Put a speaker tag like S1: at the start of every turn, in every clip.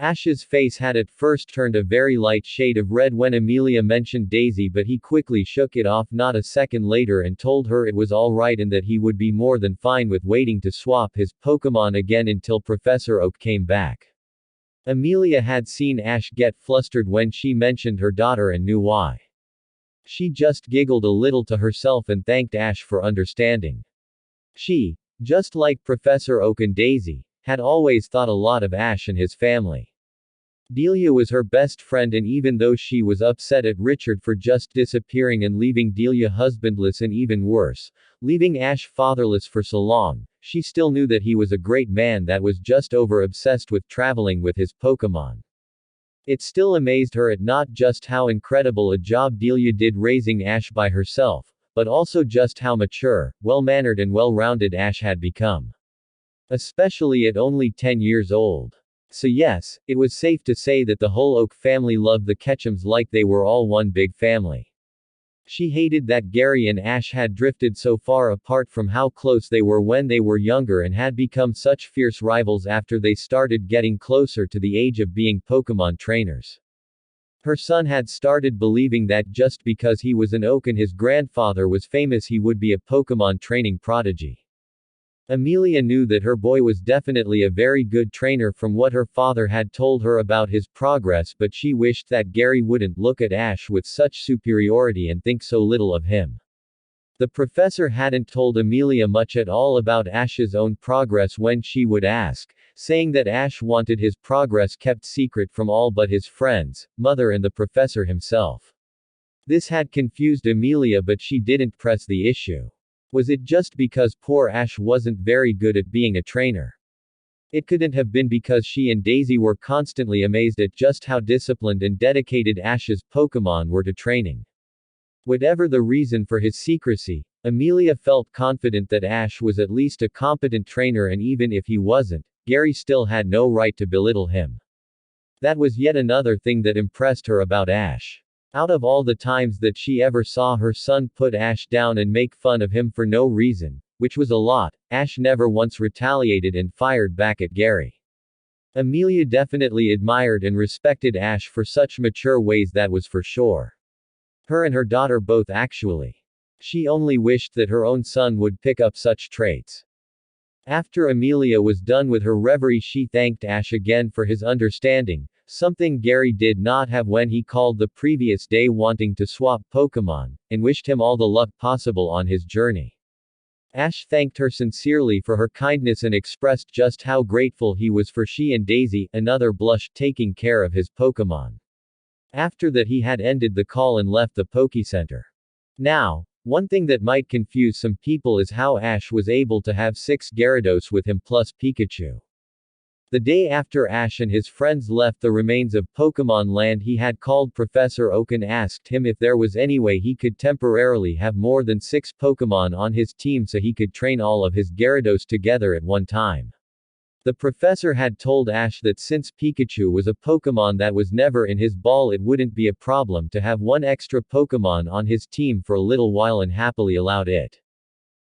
S1: Ash's face had at first turned a very light shade of red when Amelia mentioned Daisy, but he quickly shook it off not a second later and told her it was alright and that he would be more than fine with waiting to swap his Pokémon again until Professor Oak came back. Amelia had seen Ash get flustered when she mentioned her daughter and knew why. She just giggled a little to herself and thanked Ash for understanding. She, just like Professor Oak and Daisy, had always thought a lot of Ash and his family. Delia was her best friend, and even though she was upset at Richard for just disappearing and leaving Delia husbandless and even worse, leaving Ash fatherless for so long, she still knew that he was a great man that was just over obsessed with traveling with his Pokémon. It still amazed her at not just how incredible a job Delia did raising Ash by herself, but also just how mature, well-mannered and well-rounded Ash had become. Especially at only 10 years old. So yes, it was safe to say that the whole Oak family loved the Ketchums like they were all one big family. She hated that Gary and Ash had drifted so far apart from how close they were when they were younger and had become such fierce rivals after they started getting closer to the age of being Pokémon trainers. Her son had started believing that just because he was an Oak and his grandfather was famous he would be a Pokémon training prodigy. Amelia knew that her boy was definitely a very good trainer from what her father had told her about his progress, but she wished that Gary wouldn't look at Ash with such superiority and think so little of him. The professor hadn't told Amelia much at all about Ash's own progress when she would ask, saying that Ash wanted his progress kept secret from all but his friends, mother and the professor himself. This had confused Amelia, but she didn't press the issue. Was it just because poor Ash wasn't very good at being a trainer? It couldn't have been because she and Daisy were constantly amazed at just how disciplined and dedicated Ash's Pokémon were to training. Whatever the reason for his secrecy, Amelia felt confident that Ash was at least a competent trainer, and even if he wasn't, Gary still had no right to belittle him. That was yet another thing that impressed her about Ash. Out of all the times that she ever saw her son put Ash down and make fun of him for no reason, which was a lot, Ash never once retaliated and fired back at Gary. Amelia definitely admired and respected Ash for such mature ways, that was for sure. Her and her daughter both actually. She only wished that her own son would pick up such traits. After Amelia was done with her reverie, she thanked Ash again for his understanding, something Gary did not have when he called the previous day wanting to swap Pokémon, and wished him all the luck possible on his journey. Ash thanked her sincerely for her kindness and expressed just how grateful he was for she and Daisy, another blush, taking care of his Pokémon. After that he had ended the call and left the Pokécenter. Now, one thing that might confuse some people is how Ash was able to have 6 Gyarados with him plus Pikachu. The day after Ash and his friends left the remains of Pokémon Land, he had called Professor Oak and asked him if there was any way he could temporarily have more than 6 Pokémon on his team so he could train all of his Gyarados together at one time. The professor had told Ash that since Pikachu was a Pokémon that was never in his ball, it wouldn't be a problem to have one extra Pokémon on his team for a little while, and happily allowed it.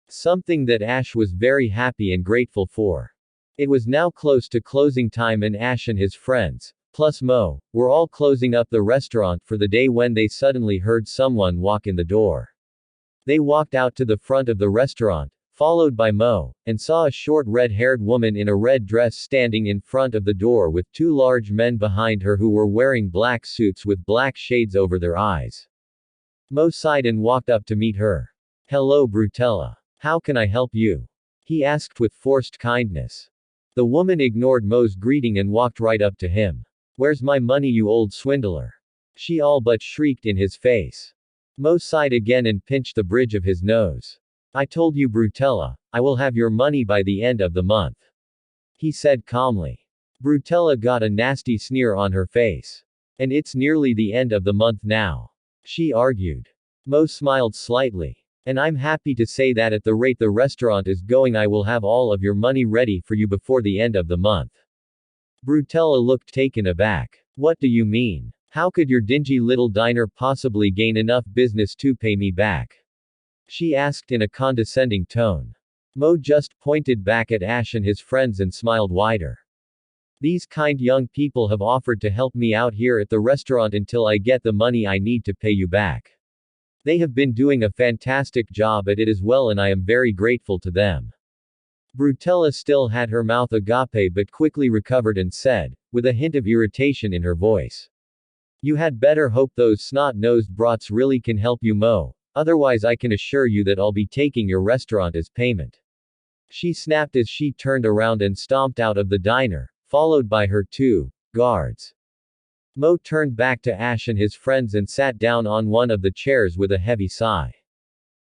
S1: Something that Ash was very happy and grateful for. It was now close to closing time, and Ash and his friends, plus Mo, were all closing up the restaurant for the day when they suddenly heard someone walk in the door. They walked out to the front of the restaurant, followed by Mo, and saw a short red-haired woman in a red dress standing in front of the door with 2 large men behind her who were wearing black suits with black shades over their eyes. Mo sighed and walked up to meet her. "Hello, Brutella. How can I help you?" he asked with forced kindness. The woman ignored Mo's greeting and walked right up to him. "Where's my money, you old swindler?" she all but shrieked in his face. Mo sighed again and pinched the bridge of his nose. "I told you, Brutella, I will have your money by the end of the month," he said calmly. Brutella got a nasty sneer on her face. "And it's nearly the end of the month now," she argued. Mo smiled slightly. "And I'm happy to say that at the rate the restaurant is going, I will have all of your money ready for you before the end of the month." Brutella looked taken aback. "What do you mean? How could your dingy little diner possibly gain enough business to pay me back?" she asked in a condescending tone. Mo just pointed back at Ash and his friends and smiled wider. These kind young people have offered to help me out here at the restaurant until I get the money I need to pay you back. They have been doing a fantastic job at it as well, and I am very grateful to them. Brutella still had her mouth agape but quickly recovered and said, with a hint of irritation in her voice. You had better hope those snot-nosed brats really can help you, Mo. Otherwise I can assure you that I'll be taking your restaurant as payment. She snapped as she turned around and stomped out of the diner, followed by her two guards. Mo turned back to Ash and his friends and sat down on one of the chairs with a heavy sigh.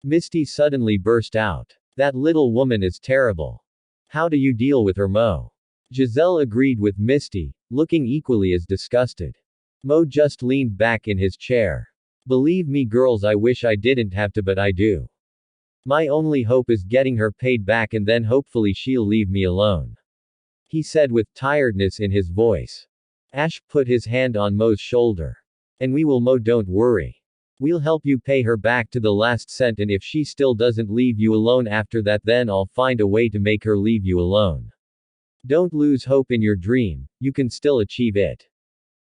S1: Misty suddenly burst out. That little woman is terrible. How do you deal with her, Mo? Jazelle agreed with Misty, looking equally as disgusted. Mo just leaned back in his chair. Believe me girls, I wish I didn't have to, but I do. My only hope is getting her paid back and then hopefully she'll leave me alone. He said with tiredness in his voice. Ash put his hand on Mo's shoulder. And we will, Mo, don't worry. We'll help you pay her back to the last cent, and if she still doesn't leave you alone after that, then I'll find a way to make her leave you alone. Don't lose hope in your dream, you can still achieve it.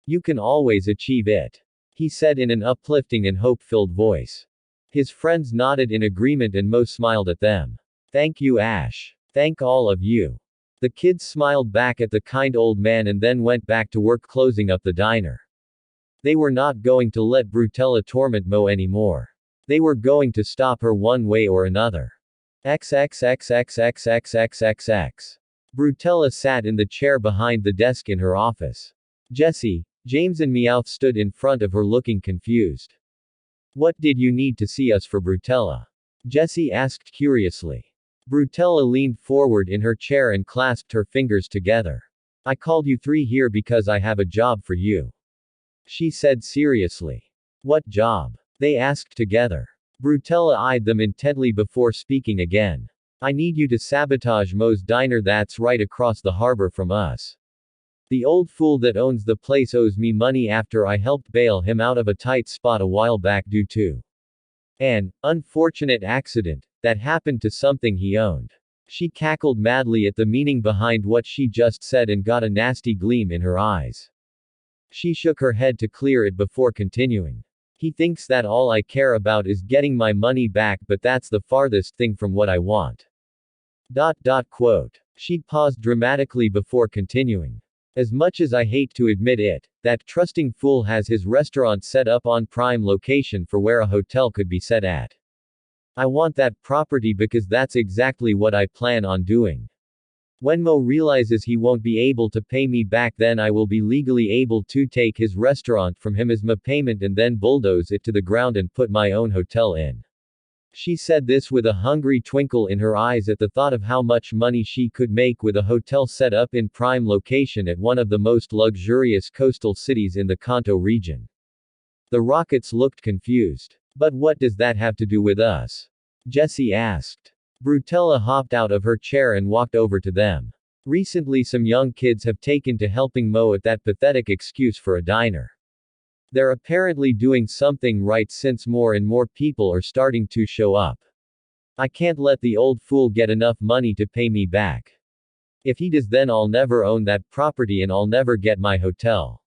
S1: You can always achieve it. He said in an uplifting and hope-filled voice. His friends nodded in agreement and Mo smiled at them. Thank you, Ash. Thank all of you. The kids smiled back at the kind old man and then went back to work closing up the diner. They were not going to let Brutella torment Mo anymore. They were going to stop her one way or another. XXXXXXXXXX. Brutella sat in the chair behind the desk in her office. Jesse, James and Meowth stood in front of her looking confused. What did you need to see us for, Brutella? Jesse asked curiously. Brutella leaned forward in her chair and clasped her fingers together. I called you three here because I have a job for you. She said seriously. What job? They asked together. Brutella eyed them intently before speaking again. I need you to sabotage Mo's diner that's right across the harbor from us. The old fool that owns the place owes me money after I helped bail him out of a tight spot a while back due to an unfortunate accident that happened to something he owned. She cackled madly at the meaning behind what she just said and got a nasty gleam in her eyes. She shook her head to clear it before continuing. He thinks that all I care about is getting my money back, but that's the farthest thing from what I want. Quote. She paused dramatically before continuing. As much as I hate to admit it, that trusting fool has his restaurant set up on prime location for where a hotel could be set at. I want that property because that's exactly what I plan on doing. When Mo realizes he won't be able to pay me back, then I will be legally able to take his restaurant from him as my payment and then bulldoze it to the ground and put my own hotel in. She said this with a hungry twinkle in her eyes at the thought of how much money she could make with a hotel set up in prime location at one of the most luxurious coastal cities in the Kanto region. The Rockets looked confused. But what does that have to do with us? Jesse asked. Brutella hopped out of her chair and walked over to them. Recently some young kids have taken to helping Mo at that pathetic excuse for a diner. They're apparently doing something right since more and more people are starting to show up. I can't let the old fool get enough money to pay me back. If he does, then I'll never own that property and I'll never get my hotel.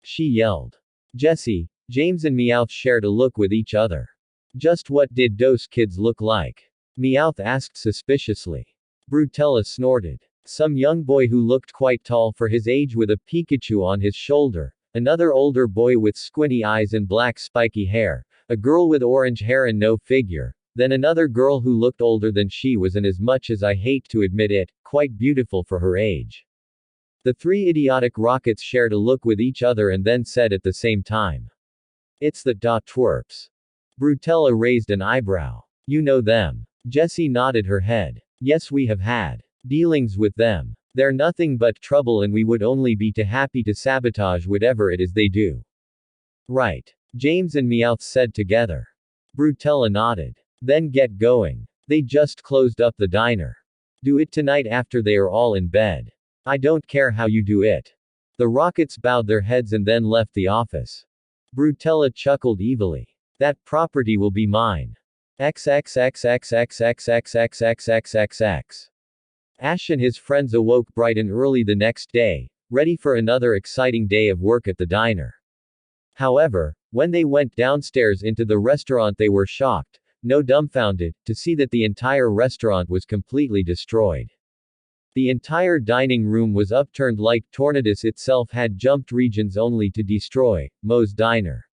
S1: She yelled. Jesse, James and Meowth shared a look with each other. Just what did those kids look like? Meowth asked suspiciously. Brutella snorted. Some young boy who looked quite tall for his age with a Pikachu on his shoulder. Another older boy with squinty eyes and black spiky hair, a girl with orange hair and no figure, then another girl who looked older than she was and, as much as I hate to admit it, quite beautiful for her age. The three idiotic Rockets shared a look with each other and then said at the same time. It's the twerps. Brutella raised an eyebrow. You know them. Jessie nodded her head. Yes, we have had dealings with them. They're nothing but trouble and we would only be too happy to sabotage whatever it is they do. Right. James and Meowth said together. Brutella nodded. Then get going. They just closed up the diner. Do it tonight after they are all in bed. I don't care how you do it. The Rockets bowed their heads and then left the office. Brutella chuckled evilly. That property will be mine. XXXXXXXXXXXXX. Ash and his friends awoke bright and early the next day, ready for another exciting day of work at the diner. However, when they went downstairs into the restaurant, they were shocked, no dumbfounded, to see that the entire restaurant was completely destroyed. The entire dining room was upturned like Tornadus itself had jumped regions only to destroy Mo's diner.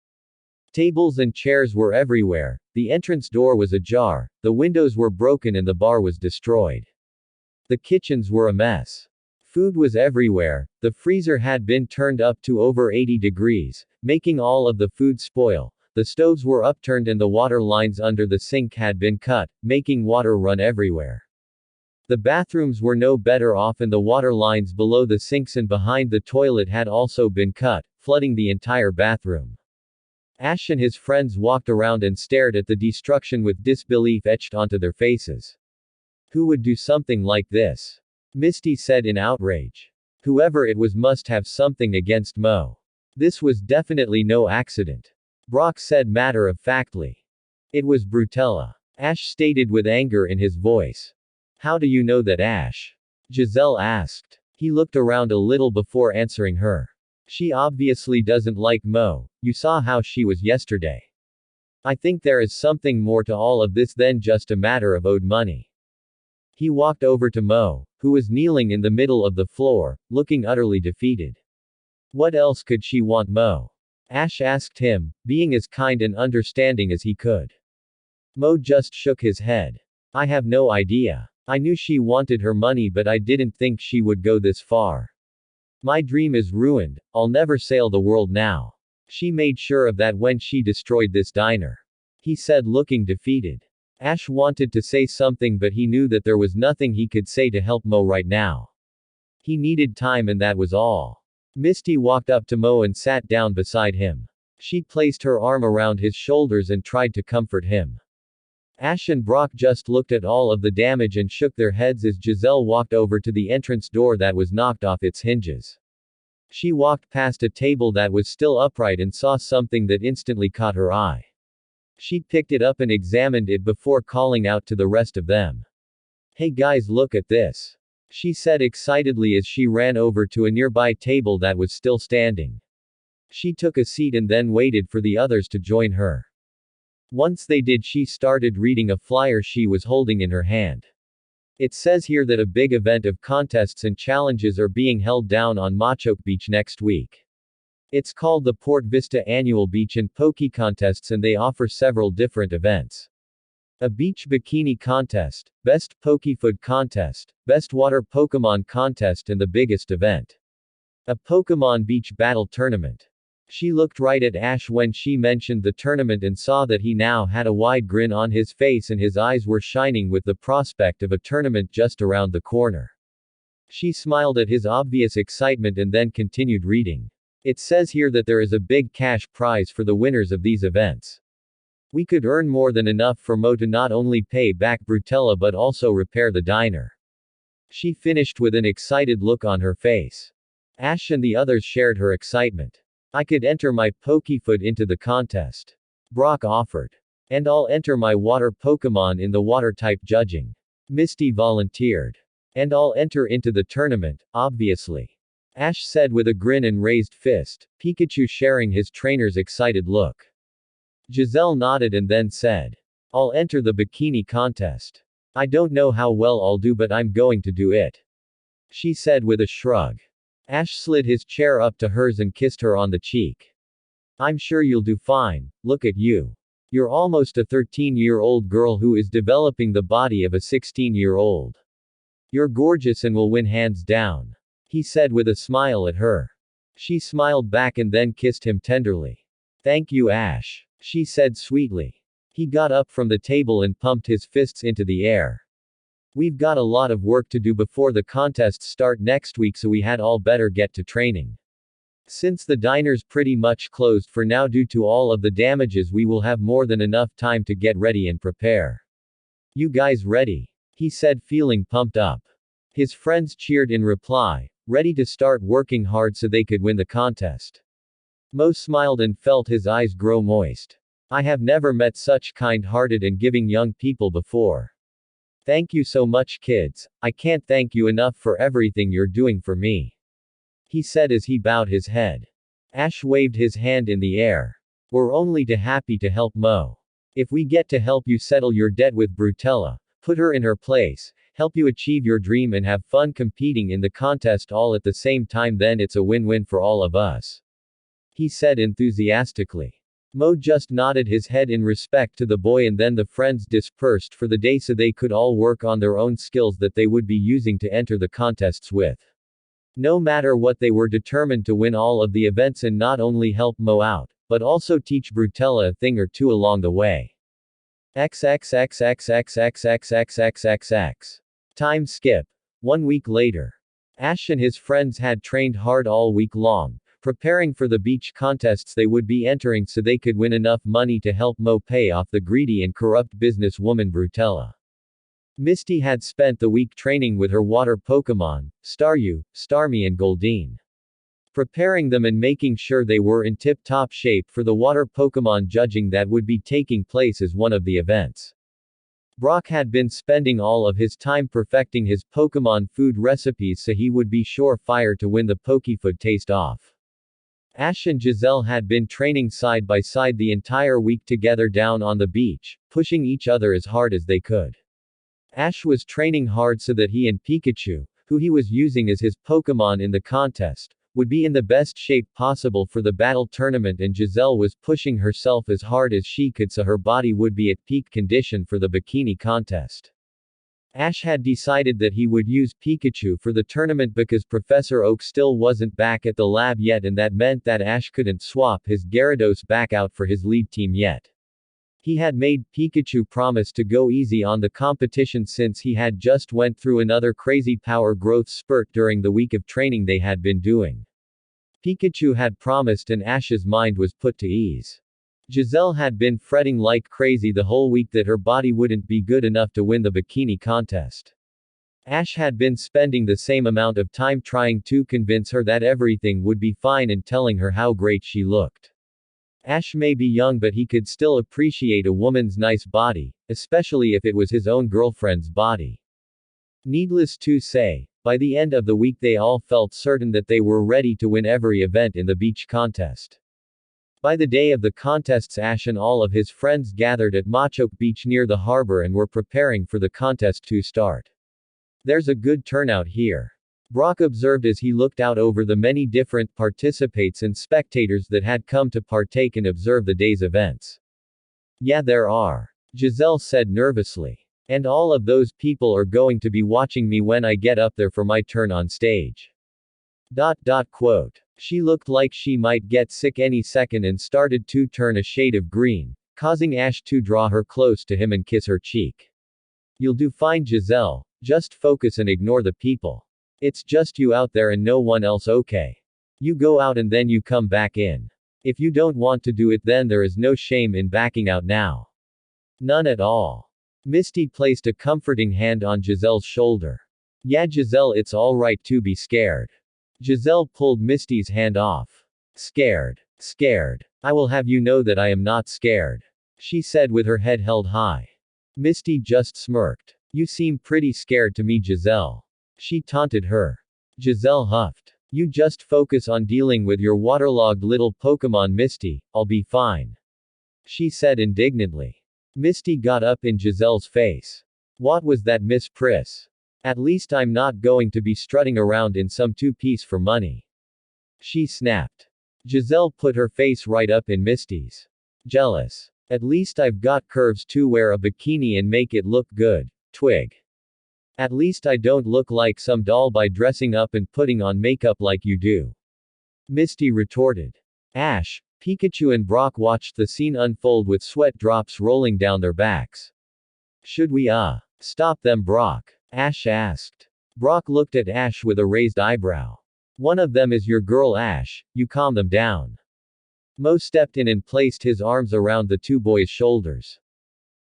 S1: Tables and chairs were everywhere, the entrance door was ajar, the windows were broken and the bar was destroyed. The kitchens were a mess. Food was everywhere, the freezer had been turned up to over 80 degrees, making all of the food spoil, the stoves were upturned and the water lines under the sink had been cut, making water run everywhere. The bathrooms were no better off and the water lines below the sinks and behind the toilet had also been cut, flooding the entire bathroom. Ash and his friends walked around and stared at the destruction with disbelief etched onto their faces. Who would do something like this? Misty said in outrage. Whoever it was must have something against Mo. This was definitely no accident. Brock said matter-of-factly. It was Brutella. Ash stated with anger in his voice. How do you know that, Ash? Jazelle asked. He looked around a little before answering her. She obviously doesn't like Mo, you saw how she was yesterday. I think there is something more to all of this than just a matter of owed money. He walked over to Mo, who was kneeling in the middle of the floor, looking utterly defeated. What else could she want Mo? Ash asked him, being as kind and understanding as he could. Mo just shook his head. I have no idea. I knew she wanted her money but I didn't think she would go this far. My dream is ruined, I'll never sail the world now. She made sure of that when she destroyed this diner. He said looking defeated. Ash wanted to say something but he knew that there was nothing he could say to help Mo right now. He needed time and that was all. Misty walked up to Mo and sat down beside him. She placed her arm around his shoulders and tried to comfort him. Ash and Brock just looked at all of the damage and shook their heads as Jazelle walked over to the entrance door that was knocked off its hinges. She walked past a table that was still upright and saw something that instantly caught her eye. She picked it up and examined it before calling out to the rest of them. Hey guys, look at this. She said excitedly as she ran over to a nearby table that was still standing. She took a seat and then waited for the others to join her. Once they did, she started reading a flyer she was holding in her hand. It says here that a big event of contests and challenges are being held down on Machoke Beach next week. It's called the Port Vista Annual Beach and Poke Contests and they offer several different events. A beach bikini contest, best Pokefood contest, best water Pokemon contest and the biggest event. A Pokemon beach battle tournament. She looked right at Ash when she mentioned the tournament and saw that he now had a wide grin on his face and his eyes were shining with the prospect of a tournament just around the corner. She smiled at his obvious excitement and then continued reading. It says here that there is a big cash prize for the winners of these events. We could earn more than enough for Mo to not only pay back Brutella but also repair the diner. She finished with an excited look on her face. Ash and the others shared her excitement. I could enter my Pokefood into the contest. Brock offered. And I'll enter my water Pokemon in the water type judging. Misty volunteered. And I'll enter into the tournament, obviously. Ash said with a grin and raised fist, Pikachu sharing his trainer's excited look. Jazelle nodded and then said. I'll enter the bikini contest. I don't know how well I'll do but I'm going to do it. She said with a shrug. Ash slid his chair up to hers and kissed her on the cheek. I'm sure you'll do fine, look at you. You're almost a 13-year-old girl who is developing the body of a 16-year-old. You're gorgeous and will win hands down. He said with a smile at her. She smiled back and then kissed him tenderly. Thank you, Ash, she said sweetly. He got up from the table and pumped his fists into the air. We've got a lot of work to do before the contests start next week, so we had all better get to training. Since the diner's pretty much closed for now due to all of the damages, we will have more than enough time to get ready and prepare. You guys ready? He said, feeling pumped up. His friends cheered in reply, ready to start working hard so they could win the contest. Mo smiled and felt his eyes grow moist. I have never met such kind-hearted and giving young people before. Thank you so much, kids. I can't thank you enough for everything you're doing for me. he said as he bowed his head. Ash waved his hand in the air. We're only too happy to help Mo. If we get to help you settle your debt with Brutella, put her in her place, help you achieve your dream and have fun competing in the contest all at the same time, then it's a win-win for all of us, he said enthusiastically. Mo just nodded his head in respect to the boy, and then the friends dispersed for the day so they could all work on their own skills that they would be using to enter the contests with. No matter what, they were determined to win all of the events and not only help Mo out, but also teach Brutella a thing or two along the way. XXXXXXXXXXXX. Time skip. 1 week later. Ash and his friends had trained hard all week long, preparing for the beach contests they would be entering so they could win enough money to help Mo pay off the greedy and corrupt businesswoman Brutella. Misty had spent the week training with her water Pokémon, Staryu, Starmie and Goldeen. Preparing them and making sure they were in tip-top shape for the water Pokémon judging that would be taking place as one of the events. Brock had been spending all of his time perfecting his Pokémon food recipes so he would be surefire to win the Pokéfood taste-off. Ash and Jazelle had been training side by side the entire week together down on the beach, pushing each other as hard as they could. Ash was training hard so that he and Pikachu, who he was using as his Pokémon in the contest, would be in the best shape possible for the battle tournament, and Jazelle was pushing herself as hard as she could so her body would be at peak condition for the bikini contest. Ash had decided that he would use Pikachu for the tournament because Professor Oak still wasn't back at the lab yet, and that meant that Ash couldn't swap his Gyarados back out for his lead team yet. He had made Pikachu promise to go easy on the competition since he had just went through another crazy power growth spurt during the week of training they had been doing. Pikachu had promised and Ash's mind was put to ease. Jazelle had been fretting like crazy the whole week that her body wouldn't be good enough to win the bikini contest. Ash had been spending the same amount of time trying to convince her that everything would be fine and telling her how great she looked. Ash may be young, but he could still appreciate a woman's nice body, especially if it was his own girlfriend's body. Needless to say, by the end of the week they all felt certain that they were ready to win every event in the beach contest. By the day of the contests, Ash and all of his friends gathered at Machoke Beach near the harbor and were preparing for the contest to start. There's a good turnout here, Brock observed as he looked out over the many different participants and spectators that had come to partake and observe the day's events. Yeah, there are, Jazelle said nervously. And all of those people are going to be watching me when I get up there for my turn on stage. Quote. She looked like she might get sick any second and started to turn a shade of green, causing Ash to draw her close to him and kiss her cheek. You'll do fine, Jazelle. Just focus and ignore the people. It's just you out there and no one else, okay? You go out and then you come back in. If you don't want to do it, then there is no shame in backing out now. None at all. Misty placed a comforting hand on Jazelle's shoulder. Yeah, Jazelle, it's alright to be scared. Jazelle pulled Misty's hand off. Scared. Scared. I will have you know that I am not scared, she said with her head held high. Misty just smirked. You seem pretty scared to me, Jazelle, she taunted her. Jazelle huffed. You just focus on dealing with your waterlogged little Pokémon, Misty, I'll be fine, she said indignantly. Misty got up in Jazelle's face. What was that, Miss Priss? At least I'm not going to be strutting around in some two-piece for money, she snapped. Jazelle put her face right up in Misty's. Jealous. At least I've got curves to wear a bikini and make it look good, twig. At least I don't look like some doll by dressing up and putting on makeup like you do, Misty retorted. Ash, Pikachu and Brock watched the scene unfold with sweat drops rolling down their backs. Should we stop them, Brock? Ash asked. Brock looked at Ash with a raised eyebrow. One of them is your girl, Ash, you calm them down. Mo stepped in and placed his arms around the two boys' shoulders.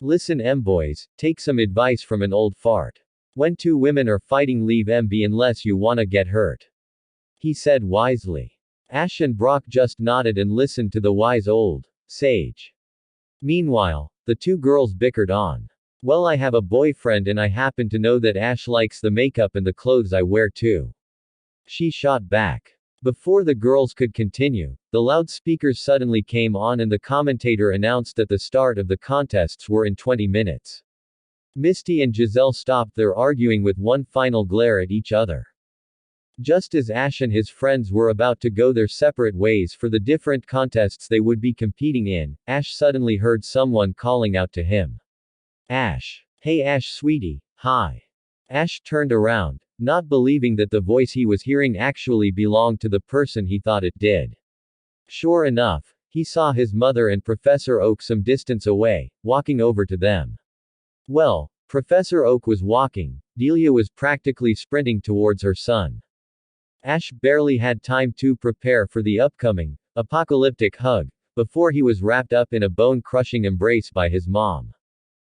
S1: Listen, boys, take some advice from an old fart. When two women are fighting, leave be unless you wanna get hurt, he said wisely. Ash and Brock just nodded and listened to the wise old sage. Meanwhile, the two girls bickered on. Well, I have a boyfriend and I happen to know that Ash likes the makeup and the clothes I wear too, she shot back. Before the girls could continue, the loudspeakers suddenly came on and the commentator announced that the start of the contests were in 20 minutes. Misty and Jazelle stopped their arguing with one final glare at each other. Just as Ash and his friends were about to go their separate ways for the different contests they would be competing in, Ash suddenly heard someone calling out to him. Ash. Hey Ash sweetie, hi. Ash turned around, not believing that the voice he was hearing actually belonged to the person he thought it did. Sure enough, he saw his mother and Professor Oak some distance away, walking over to them. Well, Professor Oak was walking, Delia was practically sprinting towards her son. Ash barely had time to prepare for the upcoming, apocalyptic hug, before he was wrapped up in a bone-crushing embrace by his mom.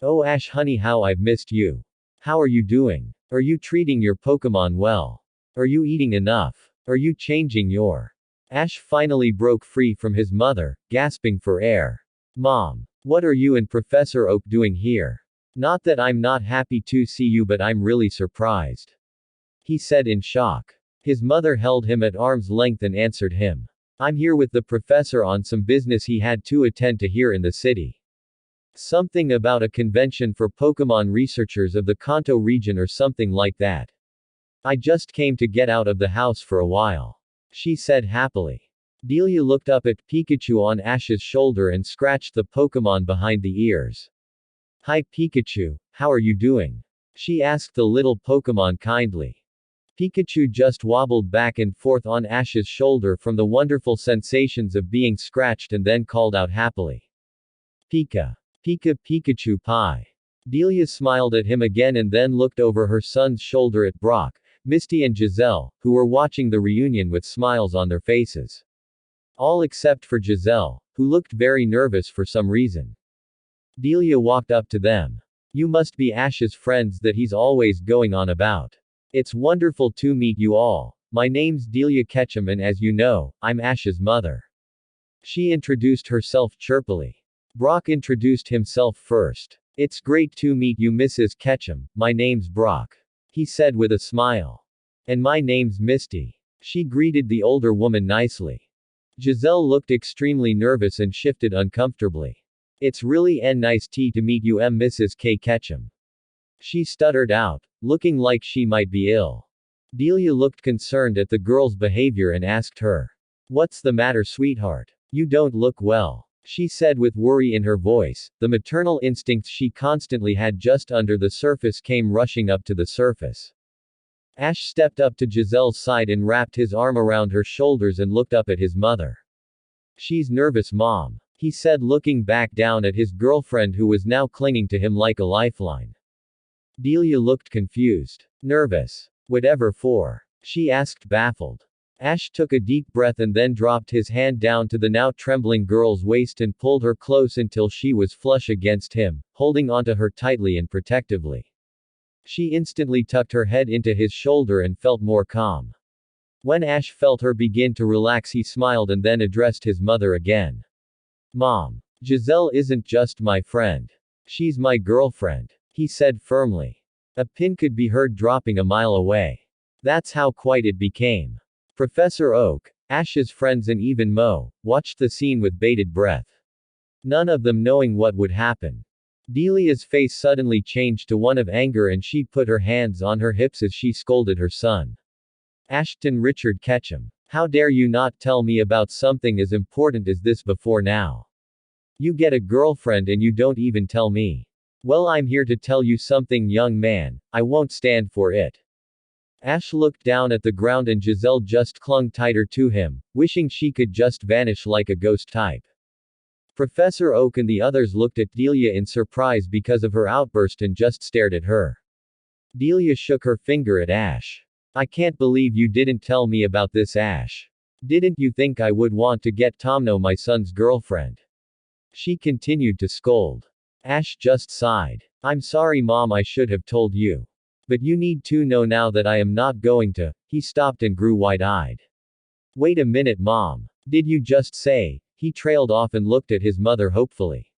S1: Oh Ash honey, how I've missed you. How are you doing? Are you treating your Pokémon well? Are you eating enough? Are you changing your... Ash finally broke free from his mother, gasping for air. Mom. What are you and Professor Oak doing here? Not that I'm not happy to see you, but I'm really surprised. He said in shock. His mother held him at arm's length and answered him. I'm here with the professor on some business he had to attend to here in the city. Something about a convention for Pokémon researchers of the Kanto region or something like that. I just came to get out of the house for a while. She said happily. Delia looked up at Pikachu on Ash's shoulder and scratched the Pokémon behind the ears. Hi Pikachu, how are you doing? She asked the little Pokémon kindly. Pikachu just wobbled back and forth on Ash's shoulder from the wonderful sensations of being scratched and then called out happily. Pika. Pika Pikachu pie. Delia smiled at him again and then looked over her son's shoulder at Brock, Misty and Jazelle, who were watching the reunion with smiles on their faces. All except for Jazelle, who looked very nervous for some reason. Delia walked up to them. You must be Ash's friends that he's always going on about. It's wonderful to meet you all. My name's Delia Ketchum and as you know, I'm Ash's mother. She introduced herself chirpily. Brock introduced himself first. It's great to meet you Mrs. Ketchum, my name's Brock. He said with a smile. And my name's Misty. She greeted the older woman nicely. Jazelle looked extremely nervous and shifted uncomfortably. It's really nice to meet you Mrs. K. Ketchum. She stuttered out, looking like she might be ill. Delia looked concerned at the girl's behavior and asked her. What's the matter sweetheart? You don't look well. She said with worry in her voice. The maternal instincts she constantly had just under the surface came rushing up to the surface. Ash stepped up to Jazelle's side and wrapped his arm around her shoulders and looked up at his mother. She's nervous mom, he said looking back down at his girlfriend who was now clinging to him like a lifeline. Delia looked confused. Nervous. Whatever for? She asked baffled. Ash took a deep breath and then dropped his hand down to the now trembling girl's waist and pulled her close until she was flush against him, holding onto her tightly and protectively. She instantly tucked her head into his shoulder and felt more calm. When Ash felt her begin to relax, he smiled and then addressed his mother again. Mom. Jazelle isn't just my friend. She's my girlfriend, he said firmly. A pin could be heard dropping a mile away. That's how quiet it became. Professor Oak, Ash's friends and even Mo watched the scene with bated breath. None of them knowing what would happen. Delia's face suddenly changed to one of anger and she put her hands on her hips as she scolded her son. Ashton Richard Ketchum. How dare you not tell me about something as important as this before now? You get a girlfriend and you don't even tell me. Well, I'm here to tell you something, young man. I won't stand for it. Ash looked down at the ground and Jazelle just clung tighter to him, wishing she could just vanish like a ghost type. Professor Oak and the others looked at Delia in surprise because of her outburst and just stared at her. Delia shook her finger at Ash. I can't believe you didn't tell me about this, Ash. Didn't you think I would want to get Tomno, my son's girlfriend? She continued to scold. Ash just sighed. I'm sorry mom, I should have told you. But you need to know now that I am not going to. He stopped and grew wide-eyed. Wait a minute mom. Did you just say? He trailed off and looked at his mother hopefully.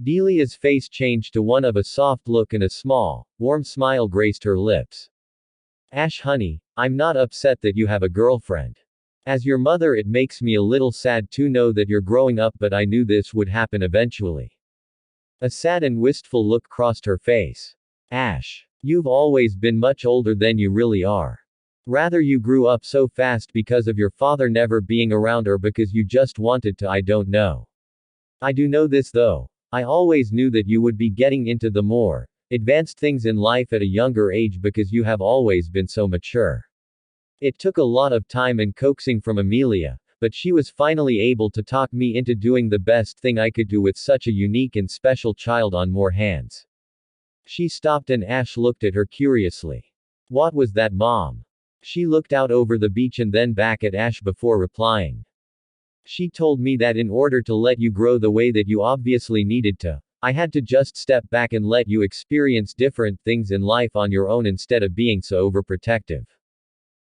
S1: Delia's face changed to one of a soft look and a small, warm smile graced her lips. Ash honey, I'm not upset that you have a girlfriend. As your mother, it makes me a little sad to know that you're growing up, but I knew this would happen eventually. A sad and wistful look crossed her face. Ash, you've always been much older than you really are. Rather, you grew up so fast because of your father never being around or because you just wanted to, I don't know. I do know this though. I always knew that you would be getting into the more advanced things in life at a younger age because you have always been so mature. It took a lot of time and coaxing from Amelia, but she was finally able to talk me into doing the best thing I could do with such a unique and special child on more hands. She stopped and Ash looked at her curiously. What was that, Mom? She looked out over the beach and then back at Ash before replying. She told me that in order to let you grow the way that you obviously needed to, I had to just step back and let you experience different things in life on your own instead of being so overprotective.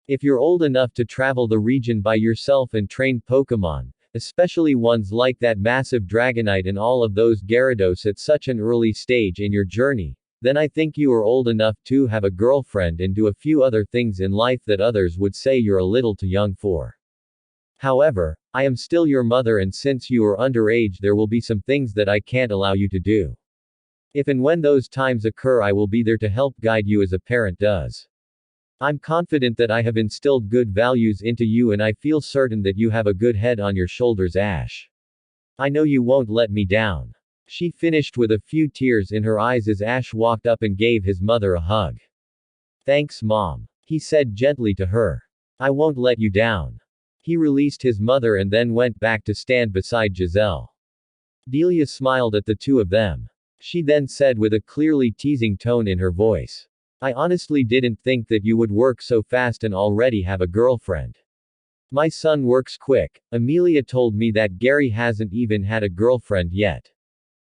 S1: If you're old enough to travel the region by yourself and train Pokémon, especially ones like that massive Dragonite and all of those Gyarados at such an early stage in your journey, then I think you are old enough to have a girlfriend and do a few other things in life that others would say you're a little too young for. However, I am still your mother, and since you are underage, there will be some things that I can't allow you to do. If and when those times occur, I will be there to help guide you as a parent does. I'm confident that I have instilled good values into you, and I feel certain that you have a good head on your shoulders, Ash. I know you won't let me down. She finished with a few tears in her eyes as Ash walked up and gave his mother a hug. Thanks, Mom, he said gently to her. I won't let you down. He released his mother and then went back to stand beside Jazelle. Delia smiled at the two of them. She then said with a clearly teasing tone in her voice. I honestly didn't think that you would work so fast and already have a girlfriend. My son works quick. Amelia told me that Gary hasn't even had a girlfriend yet.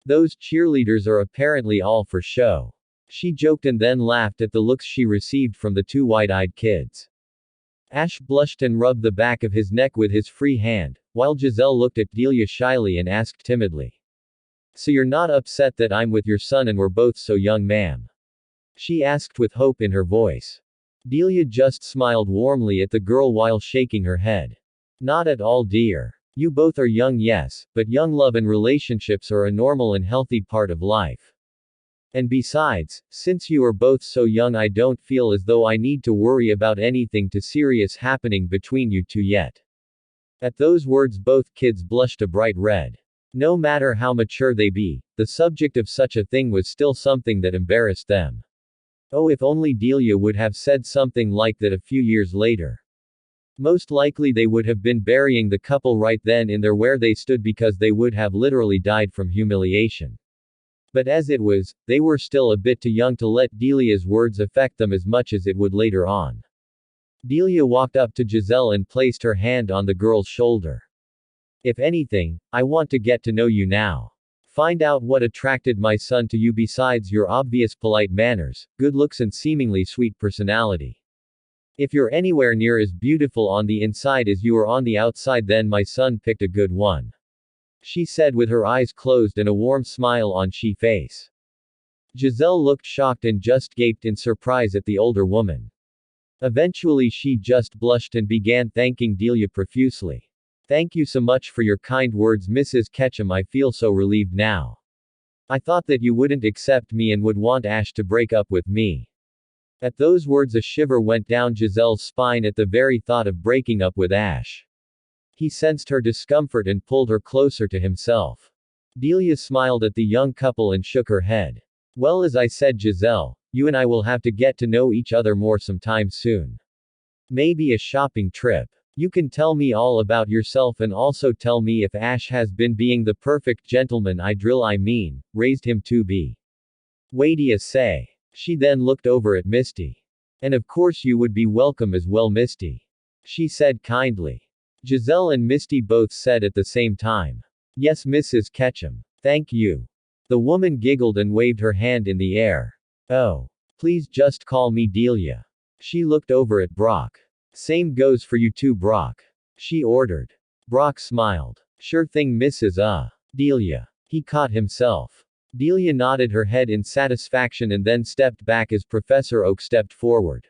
S1: Those cheerleaders are apparently all for show. She joked and then laughed at the looks she received from the two wide-eyed kids. Ash blushed and rubbed the back of his neck with his free hand, while Jazelle looked at Delia shyly and asked timidly. So you're not upset that I'm with your son and we're both so young, ma'am? She asked with hope in her voice. Delia just smiled warmly at the girl while shaking her head. Not at all, dear. You both are young, yes, but young love and relationships are a normal and healthy part of life. And besides, since you are both so young, I don't feel as though I need to worry about anything too serious happening between you two yet. At those words, both kids blushed a bright red. No matter how mature they be, the subject of such a thing was still something that embarrassed them. Oh, if only Delia would have said something like that a few years later. Most likely they would have been burying the couple right then and there where they stood because they would have literally died from humiliation. But as it was, they were still a bit too young to let Delia's words affect them as much as it would later on. Delia walked up to Jazelle and placed her hand on the girl's shoulder. If anything, I want to get to know you now. Find out what attracted my son to you besides your obvious polite manners, good looks and seemingly sweet personality. If you're anywhere near as beautiful on the inside as you are on the outside, then my son picked a good one. She said with her eyes closed and a warm smile on she face. Jazelle looked shocked and just gaped in surprise at the older woman. Eventually she just blushed and began thanking Delia profusely. Thank you so much for your kind words, Mrs. Ketchum. I feel so relieved now. I thought that you wouldn't accept me and would want Ash to break up with me. At those words a shiver went down Jazelle's spine at the very thought of breaking up with Ash. He sensed her discomfort and pulled her closer to himself. Delia smiled at the young couple and shook her head. Well, as I said, Jazelle, you and I will have to get to know each other more sometime soon. Maybe a shopping trip. You can tell me all about yourself and also tell me if Ash has been being the perfect gentleman raised him to be. What'd say? She then looked over at Misty. And of course you would be welcome as well, Misty. She said kindly. Jazelle and Misty both said at the same time. Yes, Mrs. Ketchum. Thank you. The woman giggled and waved her hand in the air. Oh. Please just call me Delia. She looked over at Brock. Same goes for you too, Brock. She ordered. Brock smiled. Sure thing, Mrs. Delia. He caught himself. Delia nodded her head in satisfaction and then stepped back as Professor Oak stepped forward.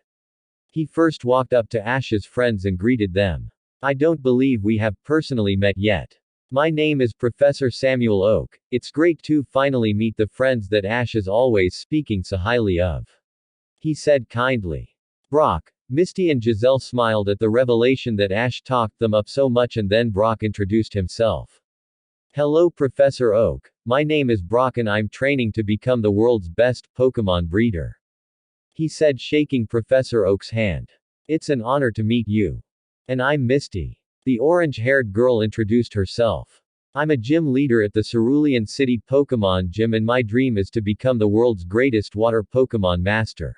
S1: He first walked up to Ash's friends and greeted them. I don't believe we have personally met yet. My name is Professor Samuel Oak. It's great to finally meet the friends that Ash is always speaking so highly of. He said kindly. Brock, Misty and Jazelle smiled at the revelation that Ash talked them up so much, and then Brock introduced himself. Hello Professor Oak, my name is Brock and I'm training to become the world's best Pokémon breeder. He said, shaking Professor Oak's hand. It's an honor to meet you. And I'm Misty. The orange-haired girl introduced herself. I'm a gym leader at the Cerulean City Pokémon Gym and my dream is to become the world's greatest water Pokémon master.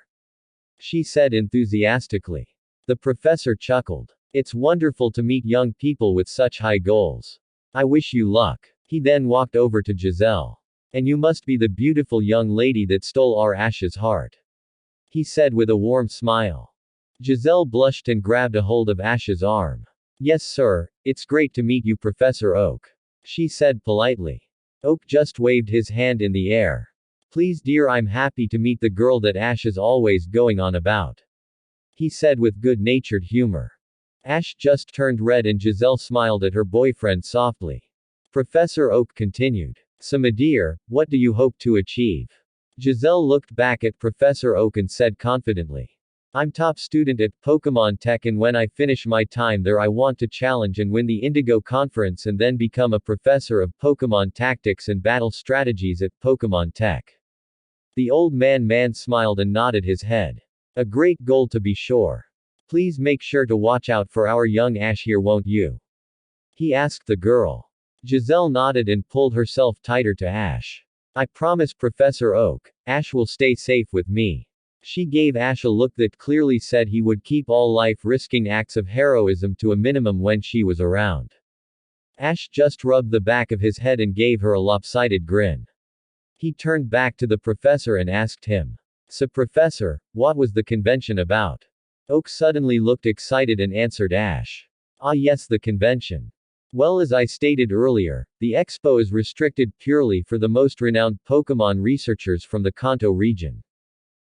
S1: She said enthusiastically. The professor chuckled. It's wonderful to meet young people with such high goals. I wish you luck. He then walked over to Jazelle. And you must be the beautiful young lady that stole our Ash's heart. He said with a warm smile. Jazelle blushed and grabbed a hold of Ash's arm. Yes sir, it's great to meet you Professor Oak. She said politely. Oak just waved his hand in the air. Please dear, I'm happy to meet the girl that Ash is always going on about. He said with good-natured humor. Ash just turned red and Jazelle smiled at her boyfriend softly. Professor Oak continued. So my dear, what do you hope to achieve? Jazelle looked back at Professor Oak and said confidently. I'm top student at Pokémon Tech and when I finish my time there I want to challenge and win the Indigo Conference and then become a professor of Pokémon tactics and battle strategies at Pokémon Tech. The old man smiled and nodded his head. A great goal to be sure. Please make sure to watch out for our young Ash here, won't you? He asked the girl. Jazelle nodded and pulled herself tighter to Ash. I promise Professor Oak, Ash will stay safe with me. She gave Ash a look that clearly said he would keep all life-risking acts of heroism to a minimum when she was around. Ash just rubbed the back of his head and gave her a lopsided grin. He turned back to the professor and asked him. So Professor, what was the convention about? Oak suddenly looked excited and answered Ash. Ah yes, the convention. Well, as I stated earlier, the expo is restricted purely for the most renowned Pokémon researchers from the Kanto region.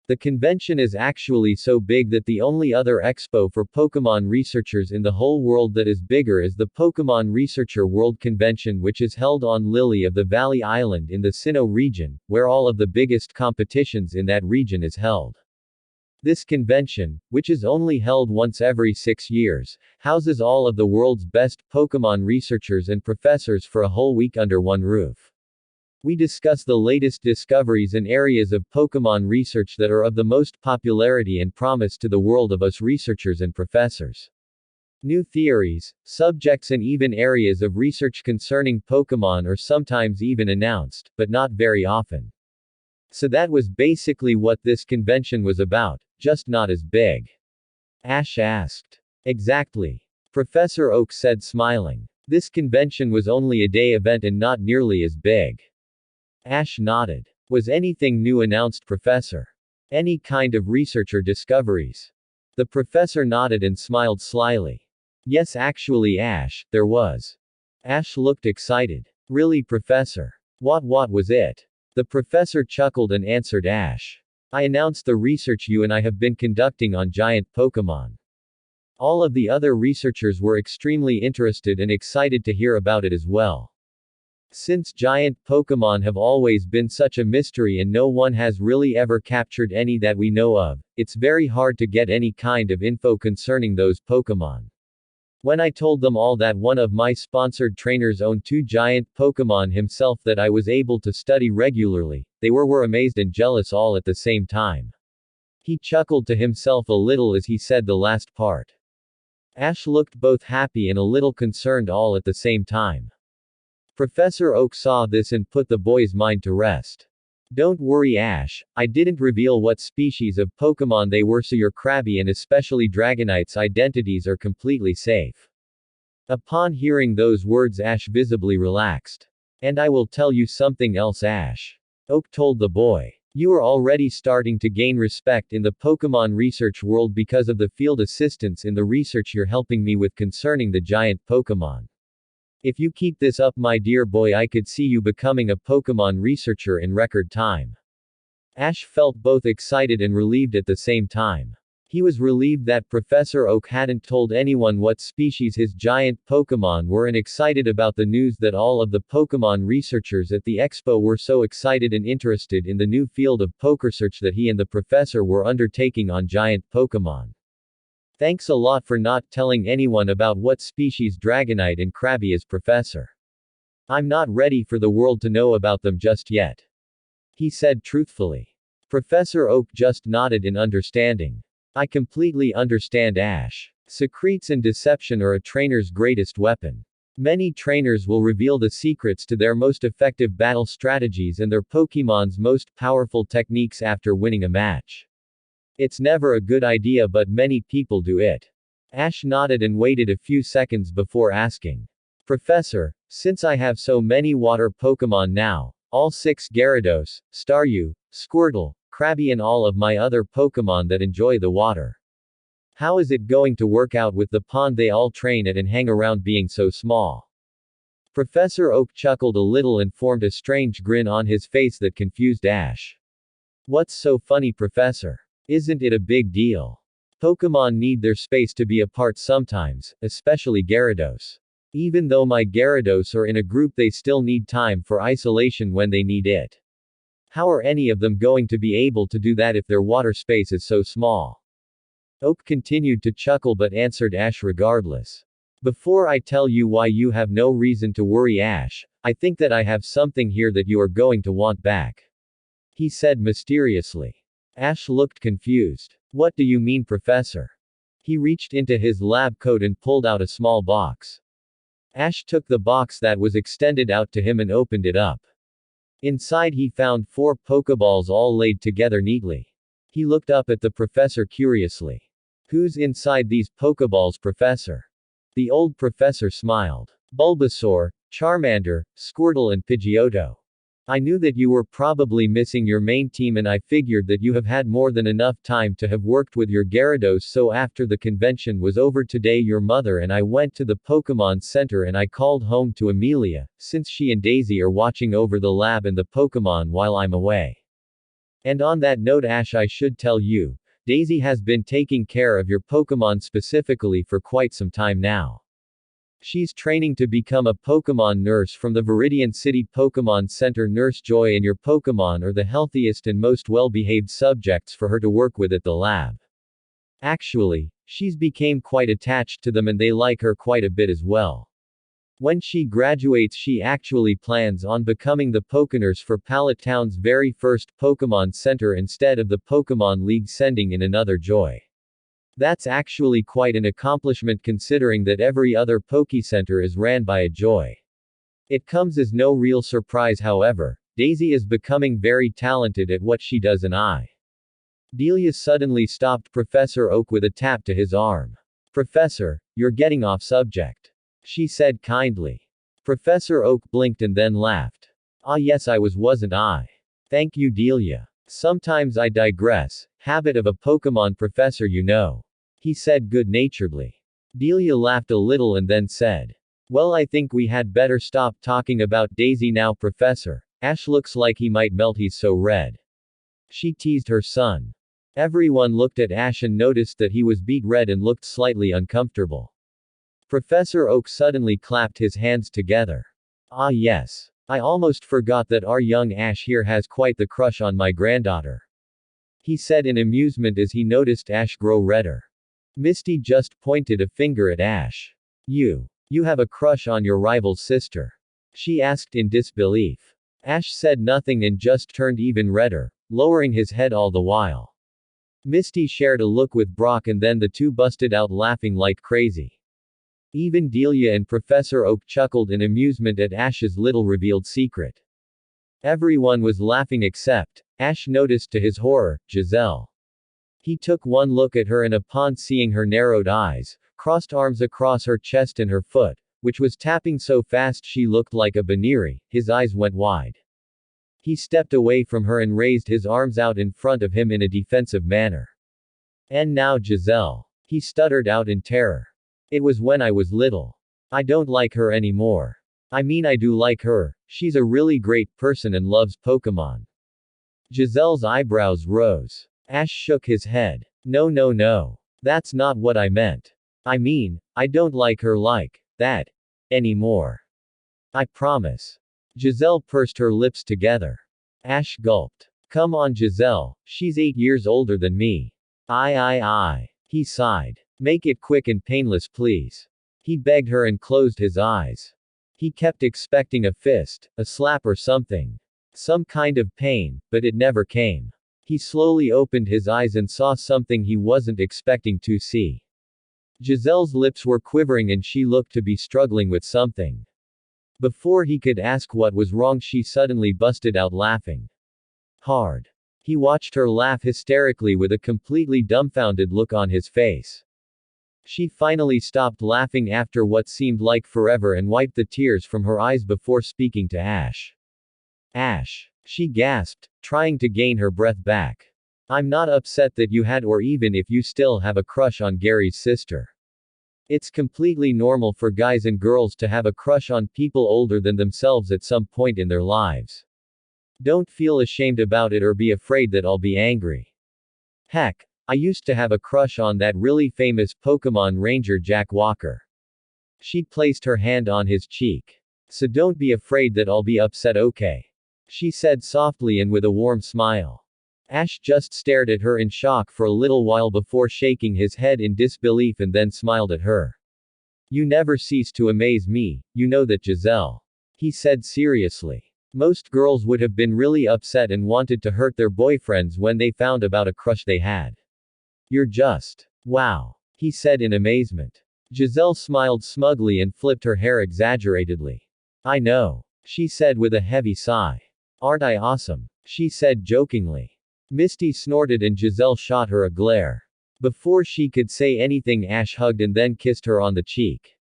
S1: The convention is actually so big that the only other expo for Pokémon researchers in the whole world that is bigger is the Pokémon Researcher World Convention, which is held on Lily of the Valley Island in the Sinnoh region, where all of the biggest competitions in that region is held. This convention, which is only held once every 6 years, houses all of the world's best Pokémon researchers and professors for a whole week under one roof. We discuss the latest discoveries and areas of Pokémon research that are of the most popularity and promise to the world of us researchers and professors. New theories, subjects and even areas of research concerning Pokémon are sometimes even announced, but not very often. So that was basically what this convention was about, just not as big. Ash asked. Exactly. Professor Oak said smiling. This convention was only a day event and not nearly as big. Ash nodded. Was anything new announced, Professor? Any kind of research or discoveries? The professor nodded and smiled slyly. Yes, actually Ash, there was. Ash looked excited. Really, Professor? What was it? The professor chuckled and answered Ash. I announced the research you and I have been conducting on giant Pokémon. All of the other researchers were extremely interested and excited to hear about it as well. Since giant Pokémon have always been such a mystery and no one has really ever captured any that we know of, it's very hard to get any kind of info concerning those Pokémon. When I told them all that one of my sponsored trainers owned 2 giant Pokémon himself that I was able to study regularly, they were amazed and jealous all at the same time. He chuckled to himself a little as he said the last part. Ash looked both happy and a little concerned all at the same time. Professor Oak saw this and put the boy's mind to rest. Don't worry Ash, I didn't reveal what species of Pokémon they were, so your Krabby and especially Dragonite's identities are completely safe. Upon hearing those words Ash visibly relaxed. And I will tell you something else Ash. Oak told the boy. You are already starting to gain respect in the Pokémon research world because of the field assistance in the research you're helping me with concerning the giant Pokémon. If you keep this up my dear boy, I could see you becoming a Pokémon researcher in record time. Ash felt both excited and relieved at the same time. He was relieved that Professor Oak hadn't told anyone what species his giant Pokémon were and excited about the news that all of the Pokémon researchers at the expo were so excited and interested in the new field of Pokesearch that he and the professor were undertaking on giant Pokémon. Thanks a lot for not telling anyone about what species Dragonite and Krabby is, Professor. I'm not ready for the world to know about them just yet. He said truthfully. Professor Oak just nodded in understanding. I completely understand, Ash. Secrets and deception are a trainer's greatest weapon. Many trainers will reveal the secrets to their most effective battle strategies and their Pokémon's most powerful techniques after winning a match. It's never a good idea, but many people do it. Ash nodded and waited a few seconds before asking. Professor, since I have so many water Pokémon now, all 6 Gyarados, Staryu, Squirtle, Krabby and all of my other Pokémon that enjoy the water. How is it going to work out with the pond they all train at and hang around being so small? Professor Oak chuckled a little and formed a strange grin on his face that confused Ash. What's so funny, Professor? Isn't it a big deal? Pokémon need their space to be apart sometimes, especially Gyarados. Even though my Gyarados are in a group, they still need time for isolation when they need it. How are any of them going to be able to do that if their water space is so small? Oak continued to chuckle but answered Ash regardless. Before I tell you why you have no reason to worry, Ash, I think that I have something here that you are going to want back. He said mysteriously. Ash looked confused. What do you mean, Professor? He reached into his lab coat and pulled out a small box. Ash took the box that was extended out to him and opened it up. Inside he found 4 Pokeballs all laid together neatly. He looked up at the professor curiously. Who's inside these Pokeballs, Professor? The old professor smiled. Bulbasaur, Charmander, Squirtle and Pidgeotto. I knew that you were probably missing your main team and I figured that you have had more than enough time to have worked with your Gyarados, so after the convention was over today your mother and I went to the Pokémon Center and I called home to Amelia, since she and Daisy are watching over the lab and the Pokémon while I'm away. And on that note, Ash, I should tell you, Daisy has been taking care of your Pokémon specifically for quite some time now. She's training to become a Pokémon nurse from the Viridian City Pokémon Center. Nurse Joy and your Pokémon are the healthiest and most well-behaved subjects for her to work with at the lab. Actually, she's became quite attached to them and they like her quite a bit as well. When she graduates, she actually plans on becoming the Pokénurse for Pallet Town's very first Pokémon Center instead of the Pokémon League sending in another Joy. That's actually quite an accomplishment considering that every other Pokécenter is ran by a Joy. It comes as no real surprise, however, Daisy is becoming very talented at what she does and Delia suddenly stopped Professor Oak with a tap to his arm. Professor, you're getting off subject. She said kindly. Professor Oak blinked and then laughed. Ah yes, I wasn't I? Thank you, Delia. Sometimes I digress, habit of a Pokémon professor, you know. He said good-naturedly. Delia laughed a little and then said. Well, I think we had better stop talking about Daisy now, Professor. Ash looks like he might melt, he's so red. She teased her son. Everyone looked at Ash and noticed that he was beet red and looked slightly uncomfortable. Professor Oak suddenly clapped his hands together. Ah yes. I almost forgot that our young Ash here has quite the crush on my granddaughter. He said in amusement as he noticed Ash grow redder. Misty just pointed a finger at Ash. You have a crush on your rival's sister? She asked in disbelief. Ash said nothing and just turned even redder, lowering his head all the while. Misty shared a look with Brock and then the two busted out laughing like crazy. Even Delia and Professor Oak chuckled in amusement at Ash's little revealed secret. Everyone was laughing except, Ash noticed to his horror, Jazelle. He took one look at her and upon seeing her narrowed eyes, crossed arms across her chest and her foot, which was tapping so fast she looked like a baneri, his eyes went wide. He stepped away from her and raised his arms out in front of him in a defensive manner. And now Jazelle. He stuttered out in terror. It was when I was little. I don't like her anymore. I mean, I do like her, she's a really great person and loves Pokémon. Jazelle's eyebrows rose. Ash shook his head. No, no, no. That's not what I meant. I mean, I don't like her like that anymore. I promise. Jazelle pursed her lips together. Ash gulped. Come on, Jazelle, she's 8 years older than me. I. He sighed. Make it quick and painless, please. He begged her and closed his eyes. He kept expecting a fist, a slap or something. Some kind of pain, but it never came. He slowly opened his eyes and saw something he wasn't expecting to see. Jazelle's lips were quivering and she looked to be struggling with something. Before he could ask what was wrong, she suddenly busted out laughing. Hard. He watched her laugh hysterically with a completely dumbfounded look on his face. She finally stopped laughing after what seemed like forever and wiped the tears from her eyes before speaking to Ash. Ash. She gasped, trying to gain her breath back. I'm not upset that you had or even if you still have a crush on Gary's sister. It's completely normal for guys and girls to have a crush on people older than themselves at some point in their lives. Don't feel ashamed about it or be afraid that I'll be angry. Heck, I used to have a crush on that really famous Pokémon Ranger Jack Walker. She placed her hand on his cheek. So don't be afraid that I'll be upset, okay? She said softly and with a warm smile. Ash just stared at her in shock for a little while before shaking his head in disbelief and then smiled at her. You never cease to amaze me, you know that, Jazelle. He said seriously. Most girls would have been really upset and wanted to hurt their boyfriends when they found about a crush they had. You're just. Wow. He said in amazement. Jazelle smiled smugly and flipped her hair exaggeratedly. I know. She said with a heavy sigh. Aren't I awesome? She said jokingly. Misty snorted and Jazelle shot her a glare. Before she could say anything, Ash hugged and then kissed her on the cheek.